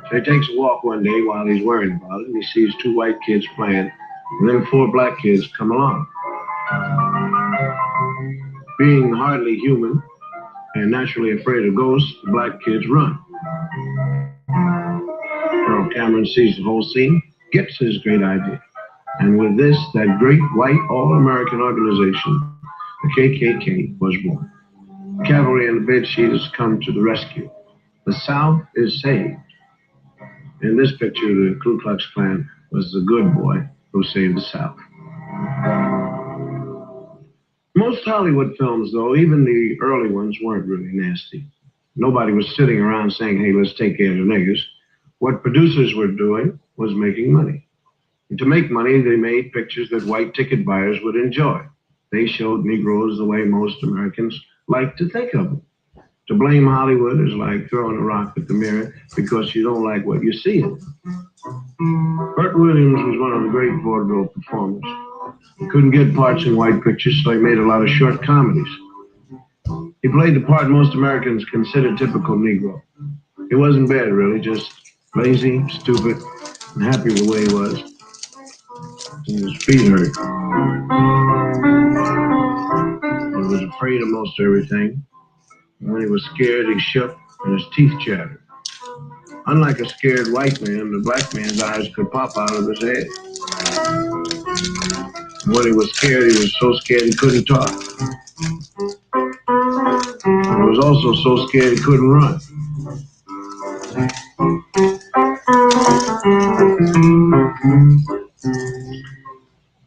D: So he takes a walk one day while he's worrying about it, and he sees 2 white kids playing, and then 4 black kids come along. Being hardly human and naturally afraid of ghosts, the black kids run. Colonel Cameron sees the whole scene, gets his great idea. And with this, that great white all-American organization, the KKK, was born. The cavalry and the bedsheet has come to the rescue. The South is saved. In this picture, the Ku Klux Klan was the good boy who saved the South. Most Hollywood films, though, even the early ones, weren't really nasty. Nobody was sitting around saying, hey, let's take care of the niggers. What producers were doing was making money. And to make money, they made pictures that white ticket buyers would enjoy. They showed Negroes the way most Americans like to think of them. To blame Hollywood is like throwing a rock at the mirror because you don't like what you see. Burt Williams was one of the great vaudeville performers. He couldn't get parts in white pictures, so he made a lot of short comedies. He played the part most Americans consider typical Negro. He wasn't bad, really, just lazy, stupid, and happy the way he was. And his feet hurt. He was afraid of most everything. And when he was scared, he shook and his teeth chattered. Unlike a scared white man, the black man's eyes could pop out of his head. And when he was scared, he was so scared he couldn't talk. And he was also so scared he couldn't run.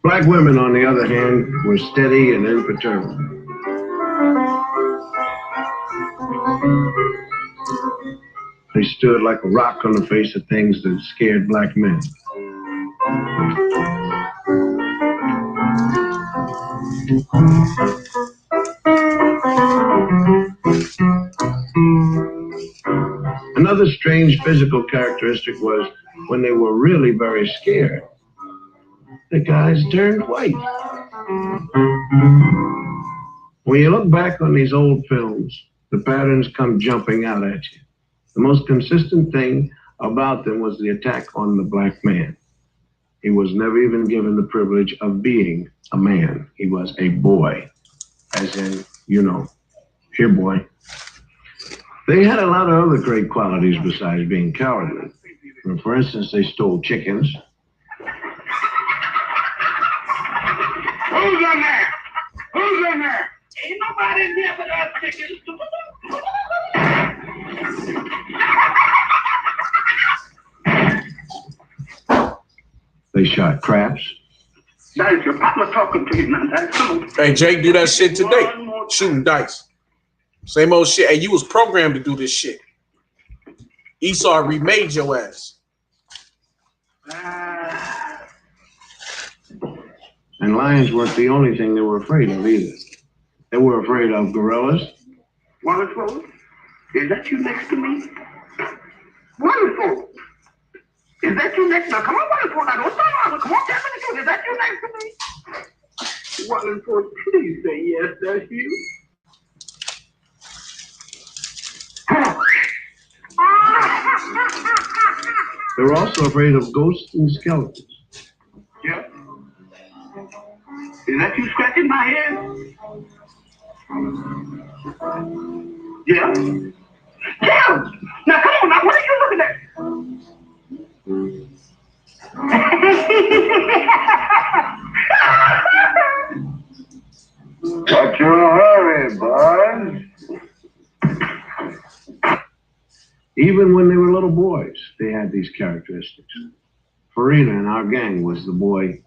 D: Black women, on the other hand, were steady and imperturbable. They stood like a rock on the face of things that scared black men. Another strange physical characteristic was when they were really very scared, the guys turned white. When you look back on these old films, the patterns come jumping out at you. The most consistent thing about them was the attack on the black man. He was never even given the privilege of being a man. He was a boy, as in, you know, here, boy. They had a lot of other great qualities besides being cowardly. For instance, they stole chickens.
F: Who's in there? Who's in there? Ain't nobody in here but us chickens.
D: They shot craps.
F: That's your papa talking to you now. That's
A: Hey, Jake, do that shit today. Shooting dice. Same old shit. Hey, you was programmed to do this shit. Esau remade your ass.
D: And lions weren't the only thing they were afraid of either. They were afraid of gorillas.
F: Wonderful. Is that you next to me? Wonderful. Is that you next? Now, come on, Wonderful. Now, don't stand around. Come on, tell me the truth. Is that you next to me? Wonderful, please say yes, that's you.
D: They were also afraid of ghosts and skeletons.
F: Yeah. Is that you scratching my head? Yeah. Yeah. Now, come on. Now, what are you looking at?
B: What's your hurry, boys?
D: Even when they were little boys, they had these characteristics. Farina in our gang was the boy.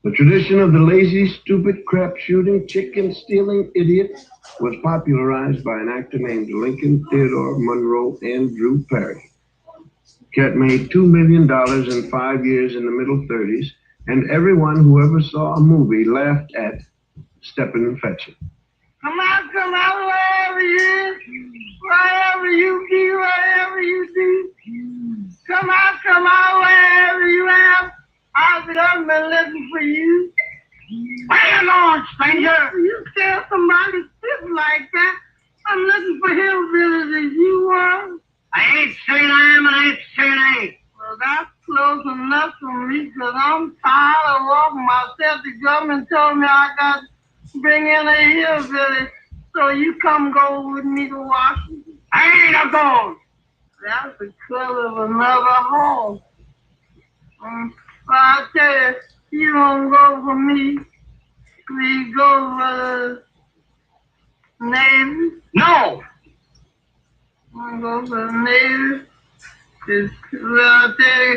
D: The tradition of the lazy, stupid, crap-shooting, chicken-stealing idiot was popularized by an actor named Lincoln Theodore Monroe Andrew Perry. Cat made $2 million in 5 years in the middle 30s, and everyone who ever saw a movie laughed at Steppin' and Fetchin'.
F: Come out, wherever you be, wherever you do. Come out, wherever you am. I've been looking for you. Hang on, stranger. You tell somebody sit like that. I'm looking for hillbillies as you are. I ain't saying I am and I ain't saying I ain't. Well, that's close enough for me because I'm tired of walking myself. The government told me I got to bring in a hillbilly. So you come go with me to Washington. I ain't a going. That's the color of another home. Well, I tell you, you don't go for me. We go for the Navy. No. I go for the Navy. Well, I tell you,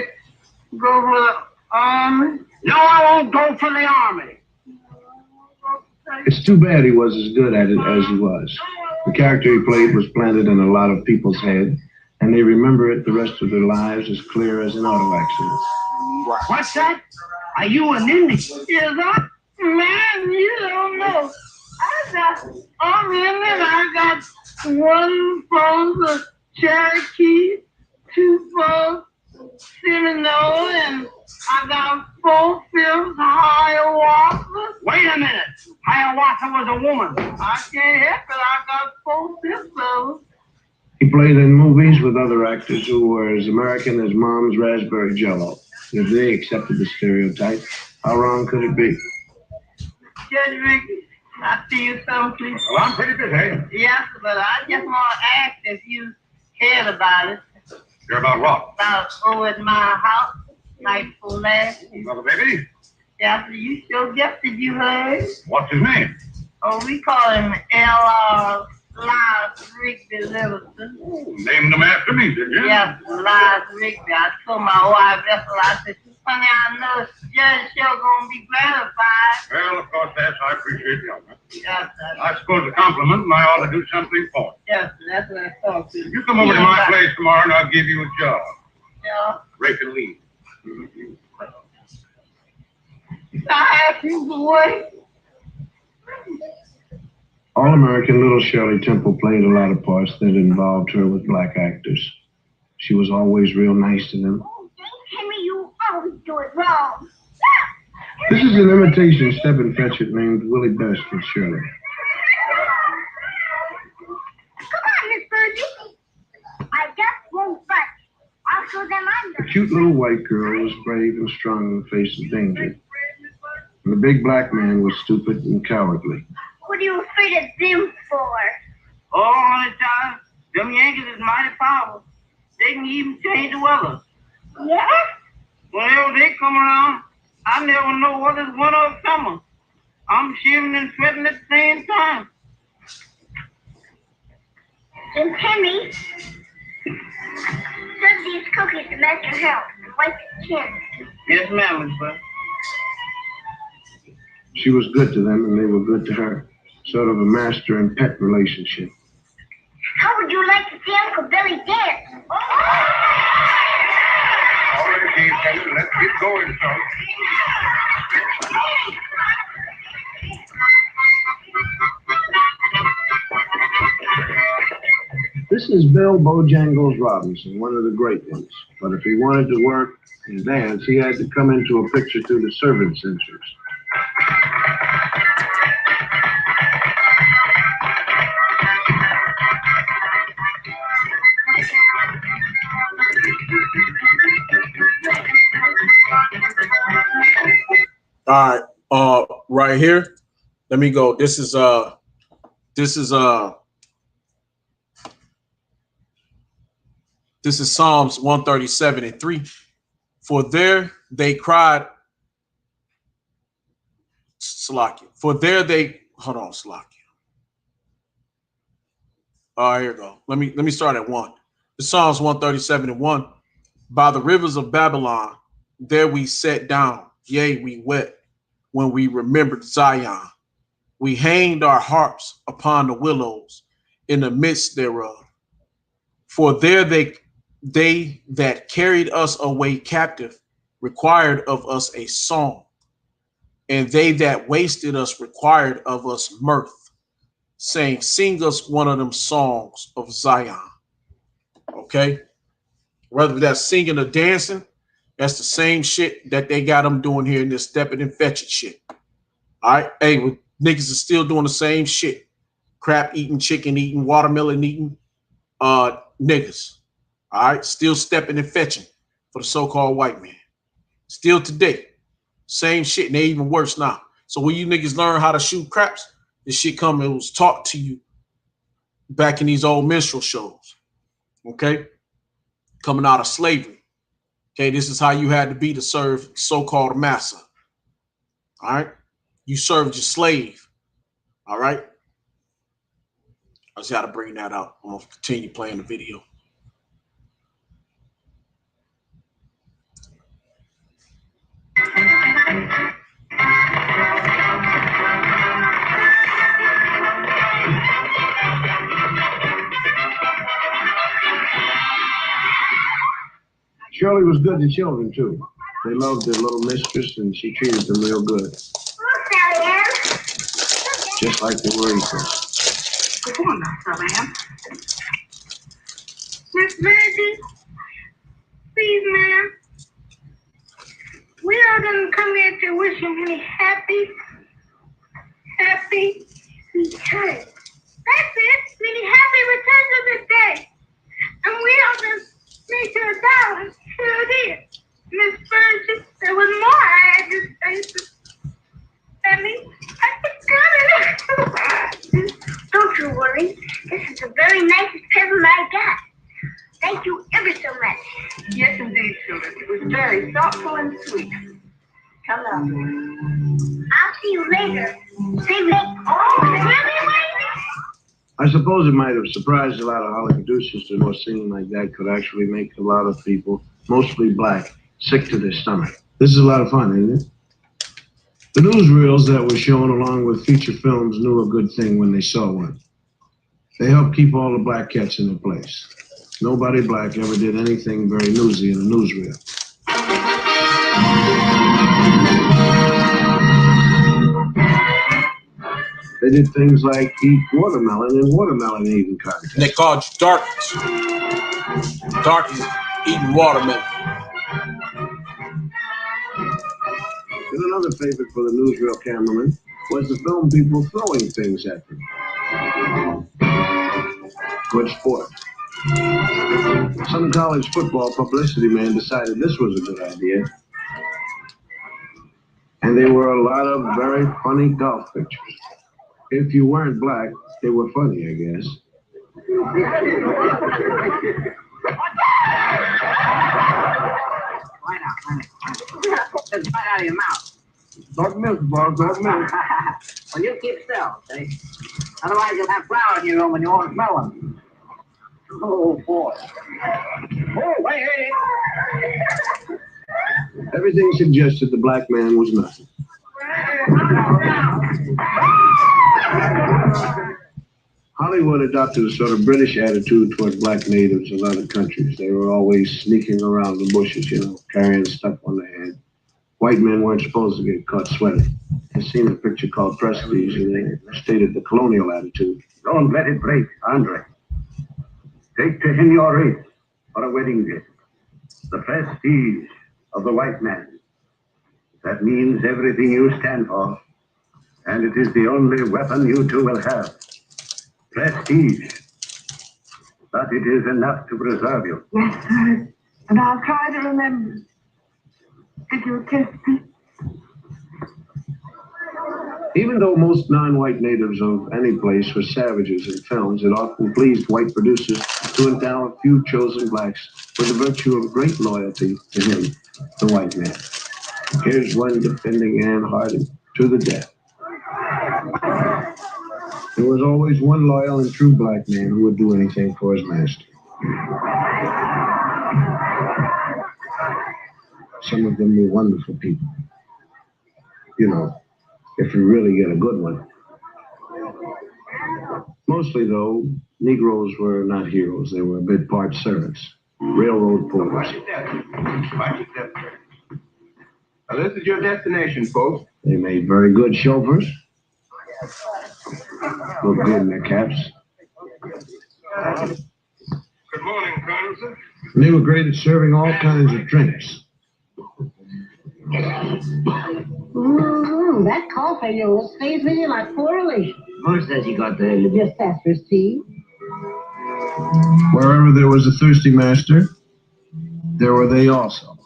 F: go for the No, I won't go for the army.
D: It's too bad he was as good at it as he was. The character he played was planted in a lot of people's head, and they remember it the rest of their lives as clear as an auto accident.
F: What's that? Are you an Indian? Yes, man, you don't know. I'm Indian. I got one from the Cherokee, two from Seminole, and I got 4/5 Hiawatha. Wait a minute. Hiawatha was a woman. I can't help it. I got 4/5 of them.
D: He played in movies with other actors who were as American as Mom's raspberry jello. If they accepted the stereotype, how wrong could it be?
F: Judge Ricky, I see you something, please.
B: Well, I'm pretty busy.
F: Yes, but I just want to ask if you cared about it.
B: You're about what?
F: About over at my house, night before last.
B: Another baby?
F: Yeah, you sure gifted, you heard?
B: What's his name?
F: Oh, we call him L.R. Lars Rigby Livingston.
B: Named him after me, did you?
F: Yes, Lars Rigby. I told my wife, I said, honey, I know Judge sure gonna be gratified.
B: Well, of course, that's, I appreciate the honor.
F: Yes,
B: I suppose a compliment, and I ought to do something for it.
F: yes, that's what I thought.
B: You come over to my place tomorrow, and I'll give you a job.
F: Yeah.
B: Rake and leave.
F: I asked you the way.
D: All-American Little Shirley Temple played a lot of parts that involved her with black actors. She was always real nice to them.
C: Oh, Henry, you always do it wrong.
D: This is an imitation Step and Fetch It named Willie Best with Shirley.
C: Come on, Miss Birdie. I just won't budge. I'll show them
D: The
C: under.
D: cute little white girl was brave and strong in the face of danger. And the big black man was stupid and cowardly.
C: What are you afraid of them for?
F: Oh, honey, child, them Yankees is mighty powerful. They can even change the weather.
C: Yeah?
F: Whenever they come around, I never know whether it's winter or summer. I'm shivering and sweating at the same time.
C: And Henry, serve these cookies to Master Harold and wipe his chin.
F: Yes, ma'am, Miss Bird.
D: She was good to them and they were good to her. Sort of a master and pet relationship.
C: How would you like to see Uncle Billy dance?
B: All right, Steve, fellas, let's get going, son.
D: This is Bill Bojangles Robinson, one of the great ones. But if he wanted to work and dance, he had to come into a picture through the servant censors.
A: All right, right here. Let me go. This is Psalms 137:3. For there they cried, Salakia. For there they hold on, Salakia. All right, here we go. Let me start at 1. The Psalms 137:1. By the rivers of Babylon, there we sat down, yea, we wept when we remembered Zion. We hanged our harps upon the willows in the midst thereof. For there they that carried us away captive required of us a song, and they that wasted us required of us mirth, saying, sing us one of them songs of Zion. Okay? Whether that's singing or dancing, that's the same shit that they got them doing here in this stepping and fetching shit. All right? Hey, niggas are still doing the same shit. Crap eating, chicken eating, watermelon eating, niggas. All right? Still stepping and fetching for the so-called white man. Still today. Same shit, and they even worse now. So when you niggas learn how to shoot craps, this shit it was taught to you back in these old minstrel shows. Okay? Coming out of slavery. Okay, this is how you had to be to serve so-called massa. All right? You served your slave. All right? I just got to bring that out. I'm going to continue playing the video.
D: Shirley was good to children, too. They loved their little mistress, and she treated them real good. Just like they were equals.
F: Good morning, Sally Ann. Miss Reggie, please, ma'am. We are going to come here to wish him any happy return. That's it. Many happy returns of the day. And we are going to make sure $1. Here it is. Miss Burgess, there was more I had to say. That means I forgot it.
C: Don't you worry. This is the very nicest present I got. Thank you ever so much.
F: Yes, indeed, children. It was very thoughtful and sweet. Come now.
C: I'll see you later. See you later. Oh, really, Wayne?
D: I suppose it might have surprised a lot of Holly producers to know a scene like that could actually make a lot of people, mostly black, sick to their stomach. This is a lot of fun, isn't it? The newsreels that were shown along with feature films knew a good thing when they saw one. They helped keep all the black cats in their place. Nobody black ever did anything very newsy in a newsreel. They did things like eat watermelon and watermelon eating contests.
A: They called you darkies eating watermelon.
D: And another favorite for the newsreel cameraman was to film people throwing things at them. Good sport. Some college football publicity man decided this was a good idea. And there were a lot of very funny golf pictures. If you weren't black, they were funny, I guess.
F: Right out of your mouth.
D: Don't miss, boss, don't miss.
F: Well, you keep still, see? Otherwise, you'll have flour in your room and you won't smell them. Oh, boy. Oh, hey.
D: Everything suggested the black man was nothing. Hollywood adopted a sort of British attitude toward black natives in other countries. They were always sneaking around the bushes, carrying stuff on their head. White men weren't supposed to get caught sweating. I've seen a picture called Prestige, and they stated the colonial attitude.
G: Don't let it break, Andre. Take to him your wreath for a wedding gift. The prestige of the white man. That means everything you stand for, and it is the only weapon you two will have. Prestige. But it is enough to preserve you.
F: Yes, sir. And I'll try to remember. Did you kiss me?
D: Even though most non-white natives of any place were savages in films, it often pleased white producers to endow a few chosen blacks with the virtue of great loyalty to him, the white man. Here's one defending Anne Harding to the death. There was always one loyal and true black man who would do anything for his master. Some of them were wonderful people. If you really get a good one. Mostly, though, Negroes were not heroes. They were a bit part servants, railroad porters.
H: Now, this is your destination, folks.
D: They made very good chauffeurs. Looked good in their caps.
H: Good morning, Colonel.
D: And they were great at serving all kinds of drinks.
I: That coffee of yours stays with you like poor relief.
D: Mark says you got the...
I: Just Saster's tea.
D: Wherever there was a thirsty master, there were they also.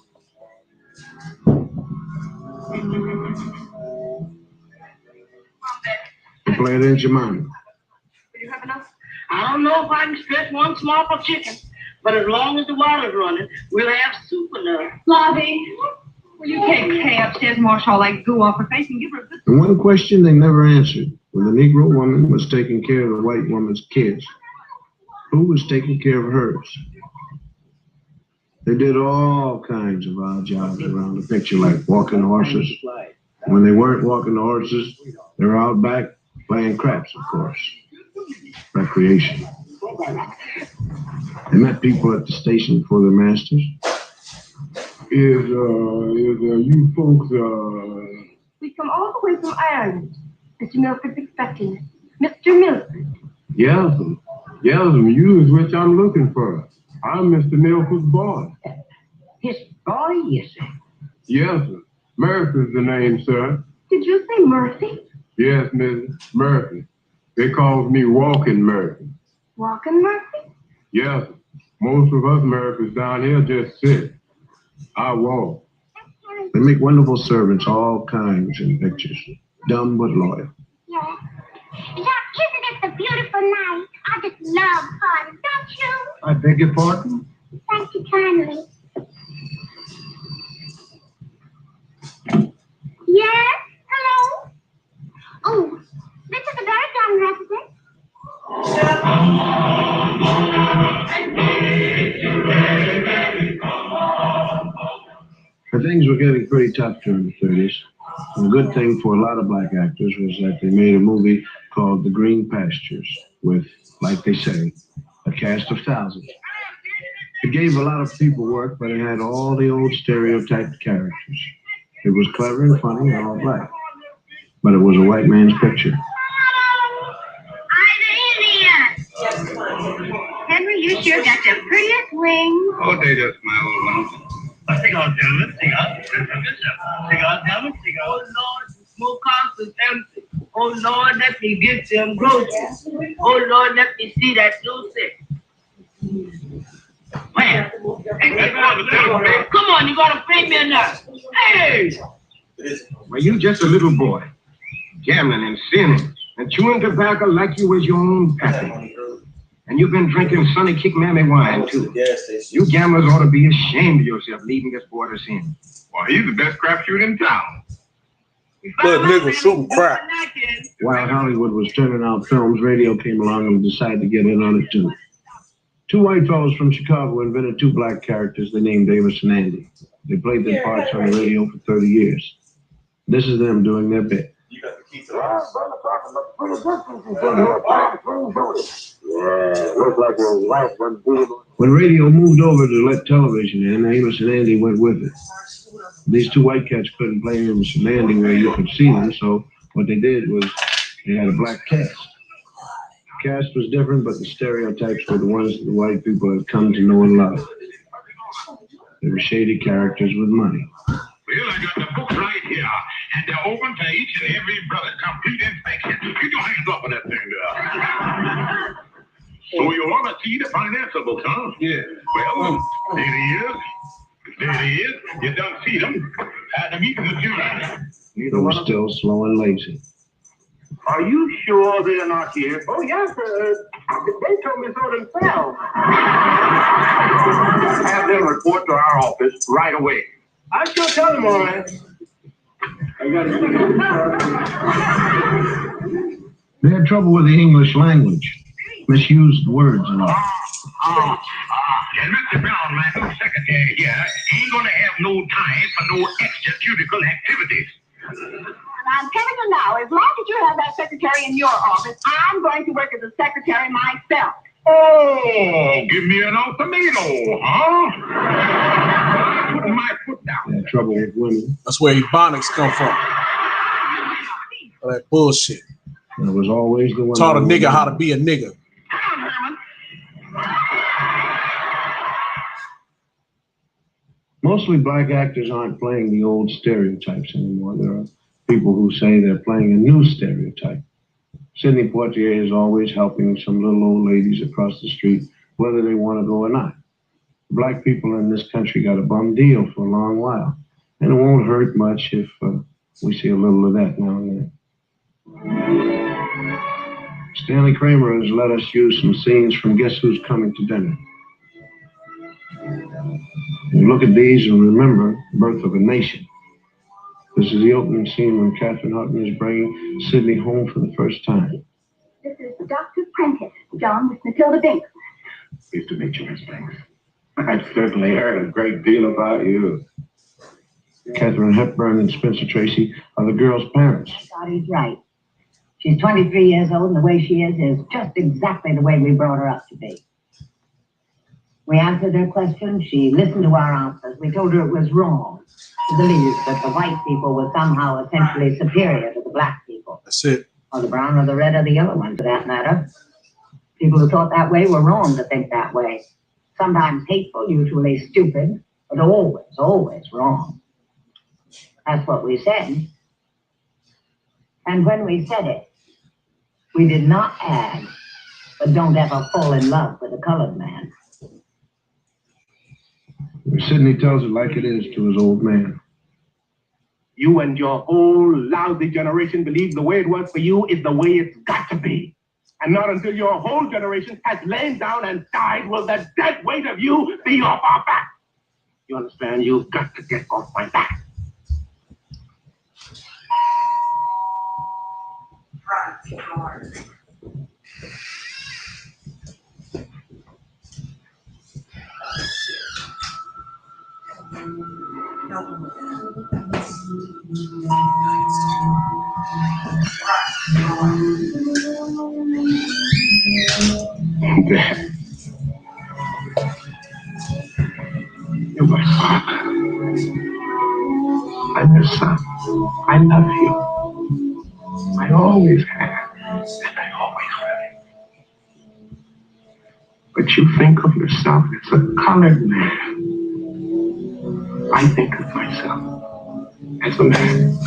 D: Play it in Jemima.
F: Do you have enough? I don't know if I can stretch one small chicken, but as long as the water's running, we'll have soup enough.
J: Lobby, will you take Kay upstairs and wash all that goo off her face and give her a good...
D: And one question they never answered. When the Negro woman was taking care of the white woman's kids, who was taking care of hers? They did all kinds of odd jobs around the picture, like walking horses. When they weren't walking the horses, they were out back playing craps, of course. Recreation. They met people at the station for their masters.
H: you folks,
C: We come all the way from Ireland. Mr. Milford's expecting us. Mr. Milford.
H: Yes'm, you is what I'm looking for. I'm Mr. Milford's boy.
I: His boy, you say?
H: Yes'm, Murphy's the name, sir.
C: Did you say Murphy?
H: Yes, Mrs. Murphy. They call me Walking Murphy.
C: Walking Murphy?
H: Yes, most of us Murphys down here just sit. I walk.
D: They make wonderful servants, all kinds in pictures. Dumb but loyal.
C: Yeah. Isn't it a beautiful night? I just love fun, don't you?
H: I beg your pardon?
C: Thank you kindly. Yes? Hello? Oh, this is a very young resident.
D: But things were getting pretty tough during the 30s. And the good thing for a lot of black actors was that they made a movie called The Green Pastures with, like they say, a cast of thousands. It gave a lot of people work, but it had all the old stereotyped characters. It was clever and funny and all black. But it was a white man's picture.
C: I'm Indian. Henry, you sure got the prettiest wings.
H: Oh, they just my old one.
F: Cigar, gentlemen, cigar. Cigar, gentlemen, cigar. Oh, Lord, the smoke house is empty. Oh, Lord, let me get some groceries. Oh, Lord, let me see that Lucy. Man, come on, you gotta pay me enough. Hey!
H: Well, you just a little boy, gambling and sinning, and chewing tobacco like you was your own pappy. And you've been drinking Sonny Kick Mammy wine, too. You gamblers ought to be ashamed of yourself leaving this boy to sin. Well, he's the best crapshoot in town.
A: But nigga shooting crap.
D: While Hollywood was turning out films, radio came along and decided to get in on it, too. Two white fellows from Chicago invented two black characters they named Amos and Andy. They played their parts on the radio for 30 years. This is them doing their bit. When radio moved over to let television in, Amos and Andy went with it. These two white cats couldn't play Amos and Andy where you could see them, so what they did was they had a black cast. The cast was different, but the stereotypes were the ones that the white people had come to know and love. They were shady characters with money.
H: Well, I got the books right here, and they're open to each and every brother. Complete inspection. Keep your hands off of that thing there. So you want to see the financial books, huh? Yeah. Well, there he is. There he is. You done see them. Had them eating the children.
D: They were still slow and lazy.
H: Are you sure they're not here? Oh, yes, they told me so themselves. Have them report to our office right away. I sure tell them all right.
D: They had trouble with the English language, misused words and all.
H: And Mr. Brown, my new secretary here, ain't gonna have no time for no extracurricular activities.
J: I'm telling you now, as long as you have that secretary in your office, I'm going to work as a secretary myself.
H: Oh, give me an ultimatum, huh? I'm putting my foot down.
D: They had trouble with women.
A: That's where Ebonics come from. All that bullshit.
D: There was always the one.
A: Taught a nigga how to be a nigga.
D: Mostly black actors aren't playing the old stereotypes anymore. There are people who say they're playing a new stereotype. Sidney Poitier is always helping some little old ladies across the street, whether they want to go or not. Black people in this country got a bum deal for a long while, and it won't hurt much if we see a little of that now and then. Stanley Kramer has let us use some scenes from Guess Who's Coming to Dinner. You look at these and remember Birth of a Nation. This is the opening scene when Catherine Hutton is bringing Sidney home for the first time.
C: This is Dr. Prentice, John, with Matilda Binks.
H: Pleased to meet you, Miss Banks. I've certainly heard a great deal about you.
D: Katharine Hepburn and Spencer Tracy are the girl's parents.
I: God, he's right. She's 23 years old, and the way she is just exactly the way we brought her up to be. We answered her questions. She listened to our answers. We told her it was wrong to believe that the white people were somehow essentially superior to the black people.
A: That's it.
I: Or the brown or the red or the yellow one, for that matter. People who thought that way were wrong to think that way. Sometimes hateful, usually stupid, but always wrong. That's what we said. And when we said it, we did not add, but don't ever fall in love with a colored man.
D: Sidney tells it like it is to his old man.
K: You and your whole lousy generation believe the way it was for you is the way it's got to be. And not until your whole generation has lain down and died will the dead weight of you be off our back. You understand? You've got to get off my back. Dad, you're my father. I'm your son. I love you. I always have, and I always will. But you think of yourself as a colored man. I think of myself as a man.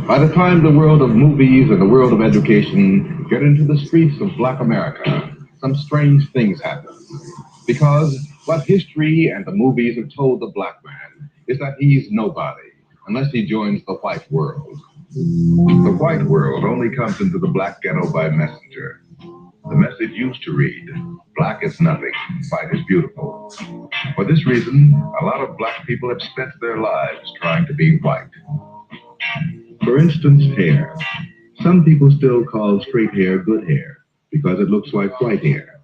B: By the time the world of movies and the world of education get into the streets of Black America, some strange things happen. Because what history and the movies have told the black man is that he's nobody unless he joins the white world. The white world only comes into the black ghetto by messenger. The message used to read, "Black is nothing, white is beautiful." For this reason, a lot of black people have spent their lives trying to be white. For instance, hair. Some people still call straight hair good hair because it looks like white hair.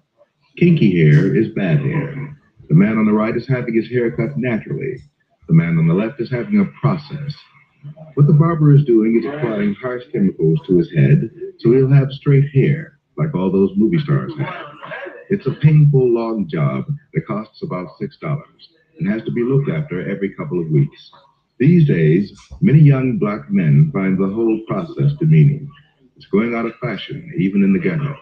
B: Kinky hair is bad hair. The man on the right is having his hair cut naturally. The man on the left is having a process. What the barber is doing is applying harsh chemicals to his head so he'll have straight hair like all those movie stars have. It's a painful, long job that costs about $6 and has to be looked after every couple of weeks. These days, many young black men find the whole process demeaning. It's going out of fashion, even in the ghetto.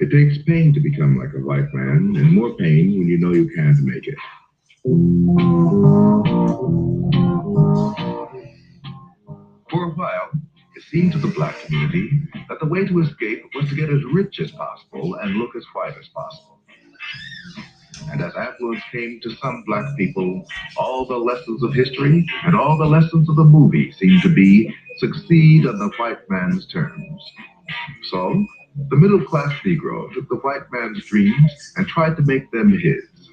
B: It takes pain to become like a white man, and more pain when you know you can't make it. For a while, it seemed to the black community that the way to escape was to get as rich as possible and look as white as possible. And as affluence came to some black people, all the lessons of history and all the lessons of the movie seemed to be succeed on the white man's terms. So, the middle-class Negro took the white man's dreams and tried to make them his.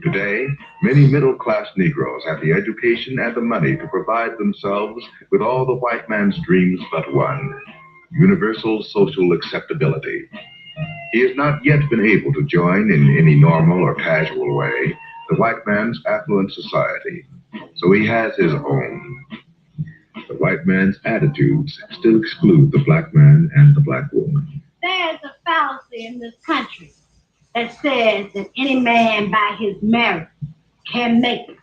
B: Today, many middle-class Negroes have the education and the money to provide themselves with all the white man's dreams but one: universal social acceptability. He has not yet been able to join in any normal or casual way the white man's affluent society, so he has his own. The white man's attitudes still exclude the black man and the black woman.
J: There's a fallacy in this country that says that any man by his merit can make it.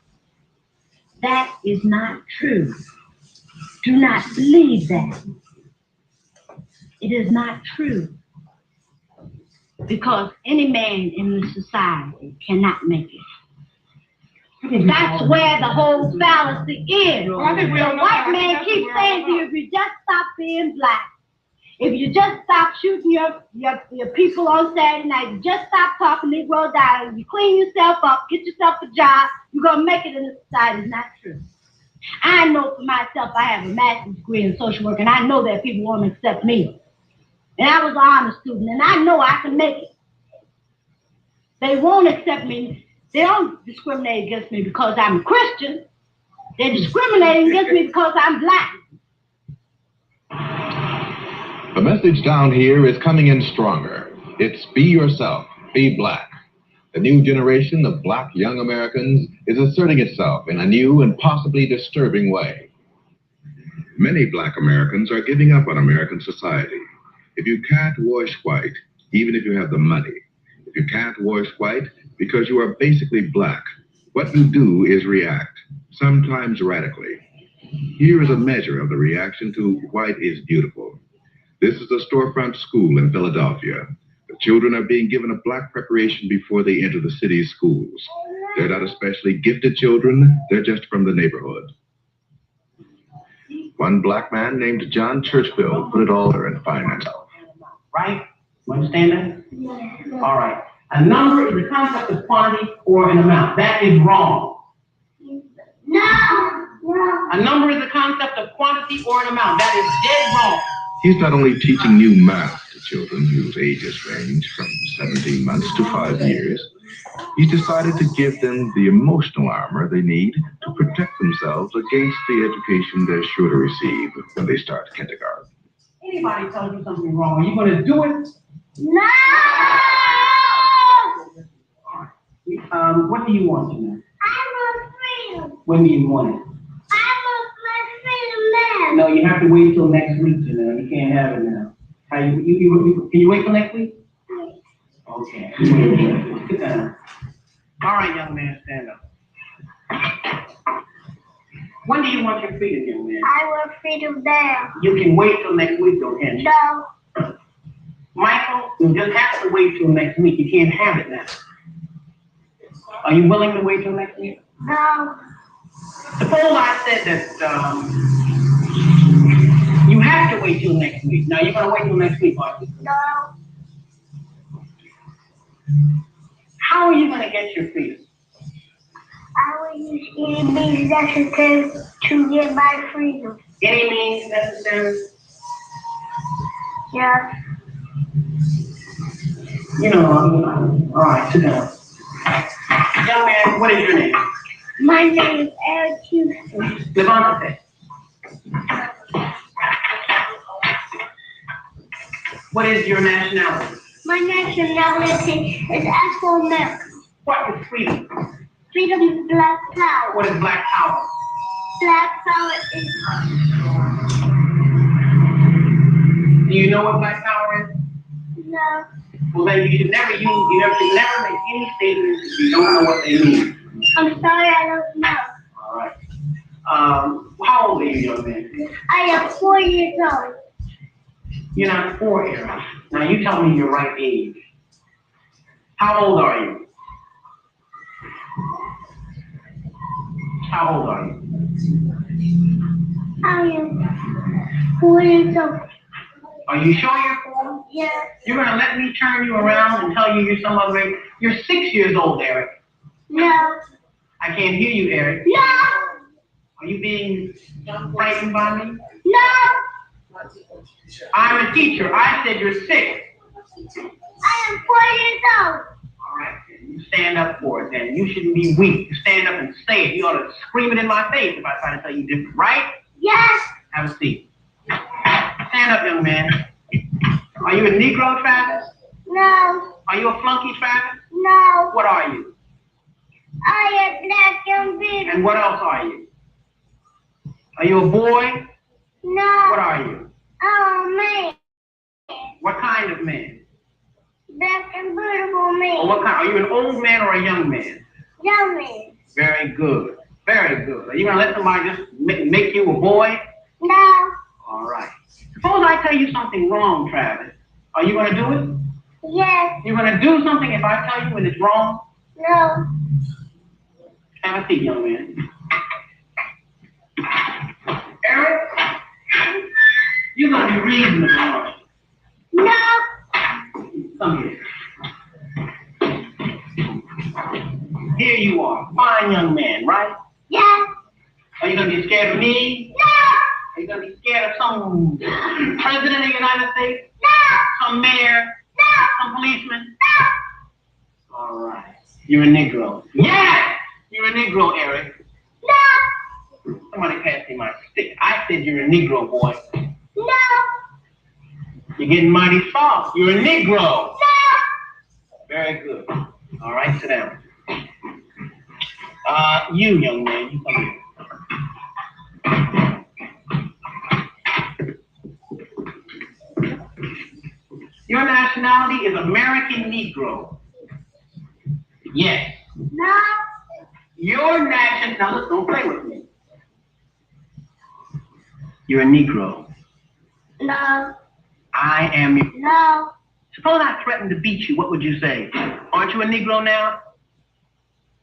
J: That is not true. Do not believe that. It is not true. Because any man in this society cannot make it. That's where the whole fallacy is. The white man keeps saying to you, if you just stop being black, if you just stop shooting your people on Saturday night, you just stop talking Negro dialect, you clean yourself up, get yourself a job, you're going to make it in this society. It's not true. I know for myself, I have a master's degree in social work, and I know that people won't accept me. And I was an honor student, and I know I can make it. They won't accept me. They don't discriminate against me because I'm a Christian. They're discriminating against me because I'm black.
B: The message down here is coming in stronger. It's be yourself, be black. The new generation of black young Americans is asserting itself in a new and possibly disturbing way. Many black Americans are giving up on American society. If you can't wash white, even if you have the money, if you can't wash white because you are basically black, what you do is react, sometimes radically. Here is a measure of the reaction to White is Beautiful. This is a storefront school in Philadelphia. The children are being given a black preparation before they enter the city's schools. They're not especially gifted children, they're just from the neighborhood. One black man named John Churchville put it all there in finance.
L: Right? You understand that? Yeah. All right. A number is the concept of quantity or an amount. That is wrong.
C: No.
L: A number is the concept of quantity or an amount. That is dead wrong.
B: He's not only teaching new math to children whose ages range from 17 months to 5 years, he's decided to give them the emotional armor they need to protect themselves against the education they're sure to receive when they start kindergarten.
L: Anybody tells you something wrong, are you going to do it?
C: No.
L: All right. What do you want to know?
C: I want freedom.
L: When do you want it?
C: I want my freedom now.
L: No, you have to wait till next week, you know. You can't have it now. How can you wait till next week? Okay. Sit down. All right, young man, stand up. When do you want your freedom, young man?
C: I want freedom now.
L: You can wait till next week, though, can't you?
C: No.
L: Michael, you just have to wait till next week. You can't have it now. Are you willing to wait till next week?
C: No.
L: Suppose I said that you have to wait till next week. Now, you're going to wait till next week, aren't you?
C: No.
L: How are you going to get your freedom?
C: I will use any means necessary to get my freedom.
L: Any means necessary?
C: Yeah.
L: You know, all right, sit down. Young man, what is your name?
C: My name is Eric Houston.
L: Levante. What is your nationality?
C: My nationality is Afro-American.
L: What is freedom?
C: Freedom is black power.
L: What is black power?
C: Black power is...
L: Do you know what black power is?
C: No.
L: Well, then you should never should never make any statements if you don't know what they mean.
C: I'm sorry, I don't know.
L: All right. How old are you, young man?
C: I am 4 years old.
L: You're not 4 years. Now you tell me your right age. How old are you? How old are you?
C: I am 4 years old.
L: Are you sure you're 4?
C: Yes.
L: You're going to let me turn you around and tell you you're some other age? You're 6 years old, Eric.
C: No.
L: I can't hear you, Eric.
C: No.
L: Are you being frightened by me?
C: No.
L: I'm a teacher. I said you're 6.
C: I am 4 years old.
L: All right, then. You stand up for it, then. You shouldn't be weak. You stand up and say it. You ought to scream it in my face if I try to tell you different, right?
C: Yes.
L: Have a seat. Stand up, young man. Are you a Negro, Travis?
C: No.
L: Are you a flunky, Travis?
C: No.
L: What are you?
C: I am black and beautiful.
L: And what else are you? Are you a boy?
C: No.
L: What are you?
C: I'm a man.
L: What kind of man?
C: Black and beautiful man.
L: Or what kind? Are you an old man or a young man?
C: Young man.
L: Very good. Very good. Are you going to let somebody just make you a boy?
C: No.
L: All right. Suppose I tell you something wrong, Travis. Are you going to do it?
C: Yes.
L: You're going to do something if I tell you when it's wrong?
C: No.
L: Have a seat, young man. Eric, you're going to be reasonable, aren't you?
C: No.
L: Come here. Here you are. Fine young man, right?
C: Yes.
L: Are you going to be scared of me?
C: No.
L: Are you going to be scared of some president of the United States?
C: No.
L: Some mayor?
C: No.
L: Some policeman?
C: No.
L: All right. You're a Negro. Yeah! You're a Negro, Eric.
C: No.
L: somebody pass me my stick. I said you're a Negro, boy.
C: No.
L: You're getting mighty soft. You're a Negro.
C: No.
L: Very good. All right, sit down. You, young man, you come here. Your nationality is American Negro. Yes.
C: No.
L: Your nationality, now look, don't play with me. You're a Negro.
C: No.
L: I am.
C: No.
L: Suppose I threatened to beat you, what would you say? Aren't you a Negro now?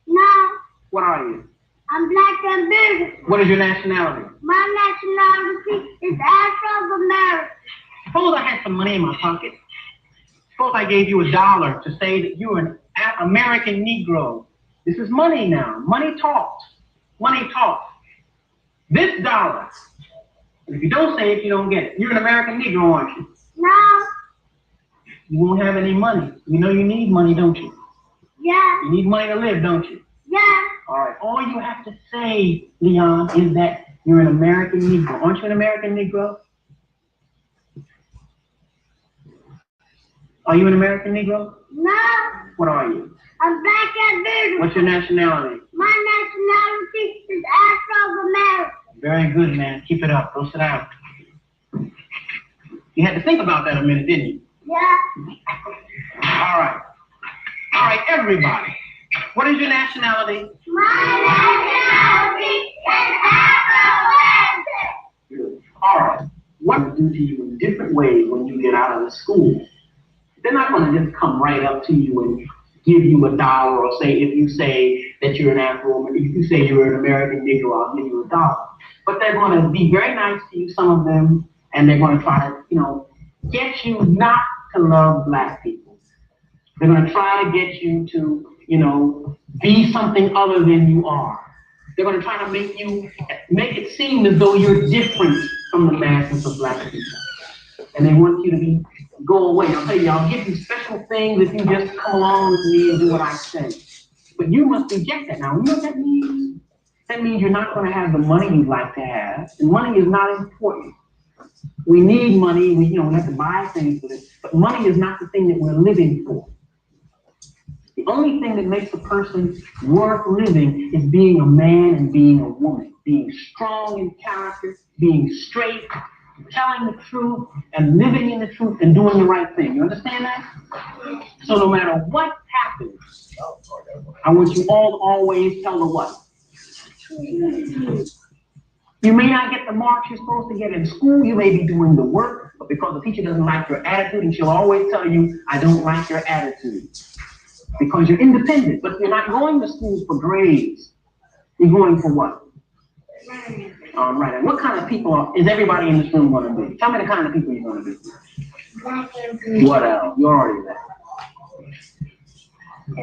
C: No.
L: What are you?
C: I'm black and beautiful.
L: What is your nationality?
C: My nationality is Afro-American.
L: Suppose I had some money in my pocket. Suppose I gave you $1 to say that you're an American Negro. This is money now. Money talks. Money talks. This dollar. And if you don't say it, you don't get it. You're an American Negro, aren't you?
C: No.
L: You won't have any money. You know you need money, don't you?
C: Yeah.
L: You need money to live, don't you?
C: Yeah.
L: All right. All you have to say, Leon, is that you're an American Negro. Aren't you an American Negro? Are you an American Negro?
C: No.
L: What are you?
C: I'm black and beautiful.
L: What's your nationality?
C: My nationality is Afro-American.
L: Very good, man. Keep it up. Go sit down. You had to think about that a minute, didn't you?
C: Yeah.
L: All right. All right, everybody. What is your nationality?
C: My nationality is Afro-American.
L: All right. What do to you in different ways when you get out of the school? They're not going to just come right up to you and give you $1 or say, if you say that you're an Afro-American, if you say you're an American Negro, I'll give you $1. But they're going to be very nice to you, some of them, and they're going to try to, get you not to love black people. They're going to try to get you to, be something other than you are. They're going to try to make it seem as though you're different from the masses of black people. And they want you to go away. I'll tell you, I'll give you special things if you just come along with me and do what I say. But you must reject that. Now, you know what that means? That means you're not going to have the money you'd like to have. And money is not important. We need money. We have to buy things with it. But money is not the thing that we're living for. The only thing that makes a person worth living is being a man and being a woman, being strong in character, being straight, telling the truth, and living in the truth and doing the right thing. You understand that? So no matter what happens, I want you all to always tell the what? You may not get the marks you're supposed to get in school. You may be doing the work, but because the teacher doesn't like your attitude, and she'll always tell you, I don't like your attitude. Because you're independent, but you're not going to schools for grades. You're going for what? All right, and what kind of people is everybody in this room going to be? Tell me the kind of people you're going to be. What else? You're already that.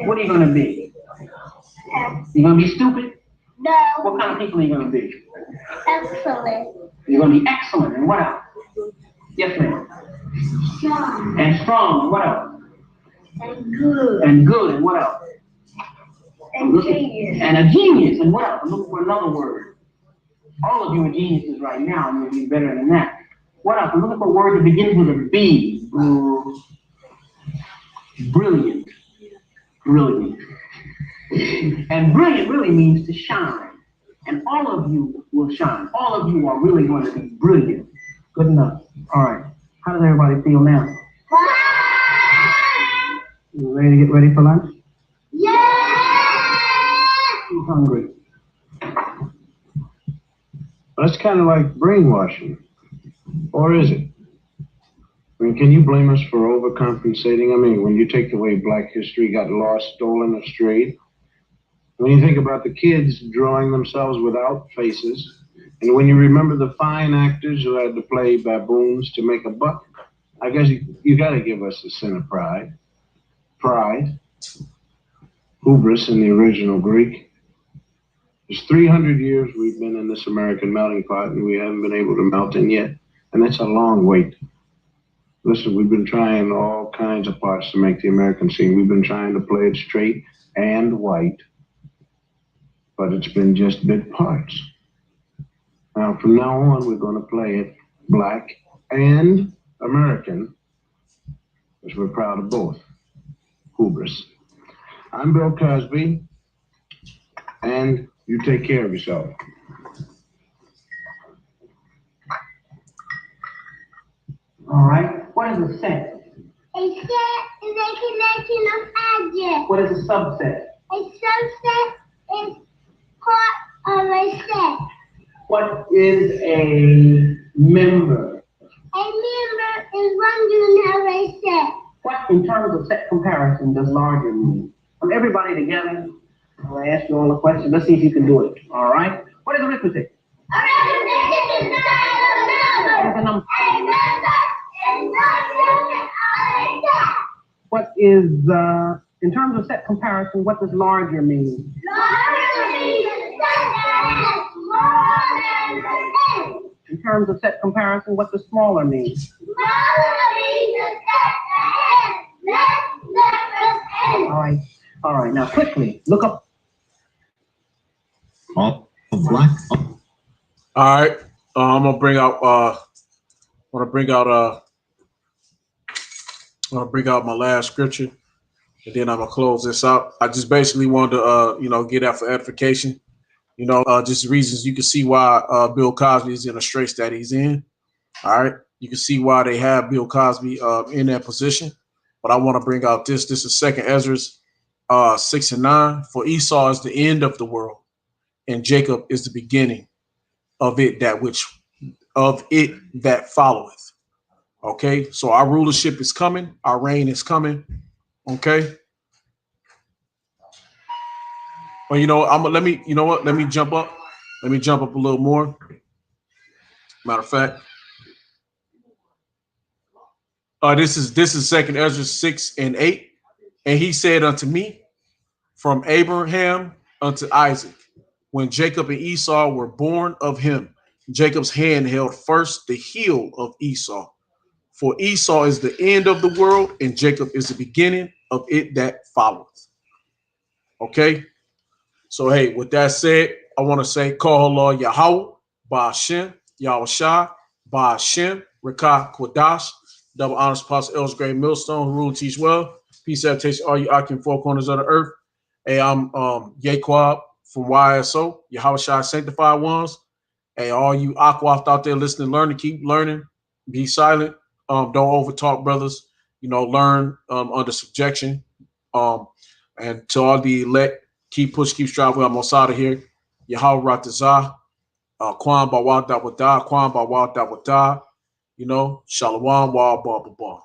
L: What are you going to be? You're going to be stupid?
C: No.
L: What kind of people are you going to be?
C: Excellent.
L: You're going to be excellent, and what else? Yes, ma'am.
C: Strong.
L: And strong, and what else?
C: And good.
L: And good, and what else?
C: And genius.
L: And a genius, and what else? I'm looking for another word. All of you are geniuses right now, and you'll be better than that. What else? I'm looking for a word that begins with a B. Brilliant. Brilliant. And brilliant really means to shine. And all of you will shine. All of you are really going to be brilliant. Good enough. All right. How does everybody feel now? You ready to get ready for lunch?
C: Yeah!
L: Who's hungry?
K: That's kind of like brainwashing. Or is it? I mean, can you blame us for overcompensating? I mean, when you take away black history, got lost, stolen, or strayed. When you think about the kids drawing themselves without faces, and when you remember the fine actors who had to play baboons to make a buck, I guess you got to give us a sin of pride. Pride. Hubris in the original Greek. It's 300 years we've been in this American melting pot, and we haven't been able to melt in yet. And that's a long wait. Listen, we've been trying all kinds of parts to make the American scene. We've been trying to play it straight and white, but it's been just bit parts.
D: Now, from now on, we're going to play it black and American, which we're proud of both. Hubris. I'm Bill Cosby, and you take care of yourself.
L: All right. What is a set?
C: A set is a collection of objects.
L: What is a subset?
C: A subset is part of a set.
L: What is a member?
C: A member is one unit of a set.
L: What, in terms of set comparison, does larger mean? Everybody together. I'm going to ask you all a question. Let's see if you can do it. All right. What is arithmetic?
C: Arithmetic is the science of numbers.
L: What is a number?
C: A number is one unit of a set.
L: What is, in terms of set comparison, what does larger mean?
C: Larger means a set that has more than the end.
L: In terms of set comparison, what does smaller mean?
C: Smaller means a set that has less than the end.
L: All right. Now, quickly, look up.
B: Black.
A: All right. I'm gonna bring out. My last scripture, and then I'm gonna close this out. I just basically wanted to, get that for edification. Just reasons you can see why Bill Cosby is in the straits that he's in. All right. You can see why they have Bill Cosby in that position. But I want to bring out this. This is 2 Ezra 6:9. For Esau is the end of the world, and Jacob is the beginning of it that followeth. Okay, so our rulership is coming, our reign is coming. Okay. Well, let me jump up. Let me jump up a little more. Matter of fact, this is 2 Ezra 6:8. And he said unto me, from Abraham unto Isaac, when Jacob and Esau were born of him, Jacob's hand held first the heel of Esau. For Esau is the end of the world, and Jacob is the beginning of it that followeth. Okay. So, hey, with that said, I want to say, call Allah Yahweh, Ba'ashem, Yahushua, Ba'ashem, Rekah Kodash, double honors Apostle Ellis Gray Millstone, who rule and teach well. Peace, salutation, all you occupying four corners of the earth. Hey, I'm Yaquab from YSO, Yahushua Sanctified Ones. Hey, all you Aquaft out there listening, learning, keep learning, be silent. Don't overtalk, brothers. Learn under subjection. And to all the elect, keep push, keep striving. I'm out of here. Yahweh Ratazah, Kwan Bawad Dawada, Kwan Bawad Dawada, Shalom, Wa Ba Ba Ba.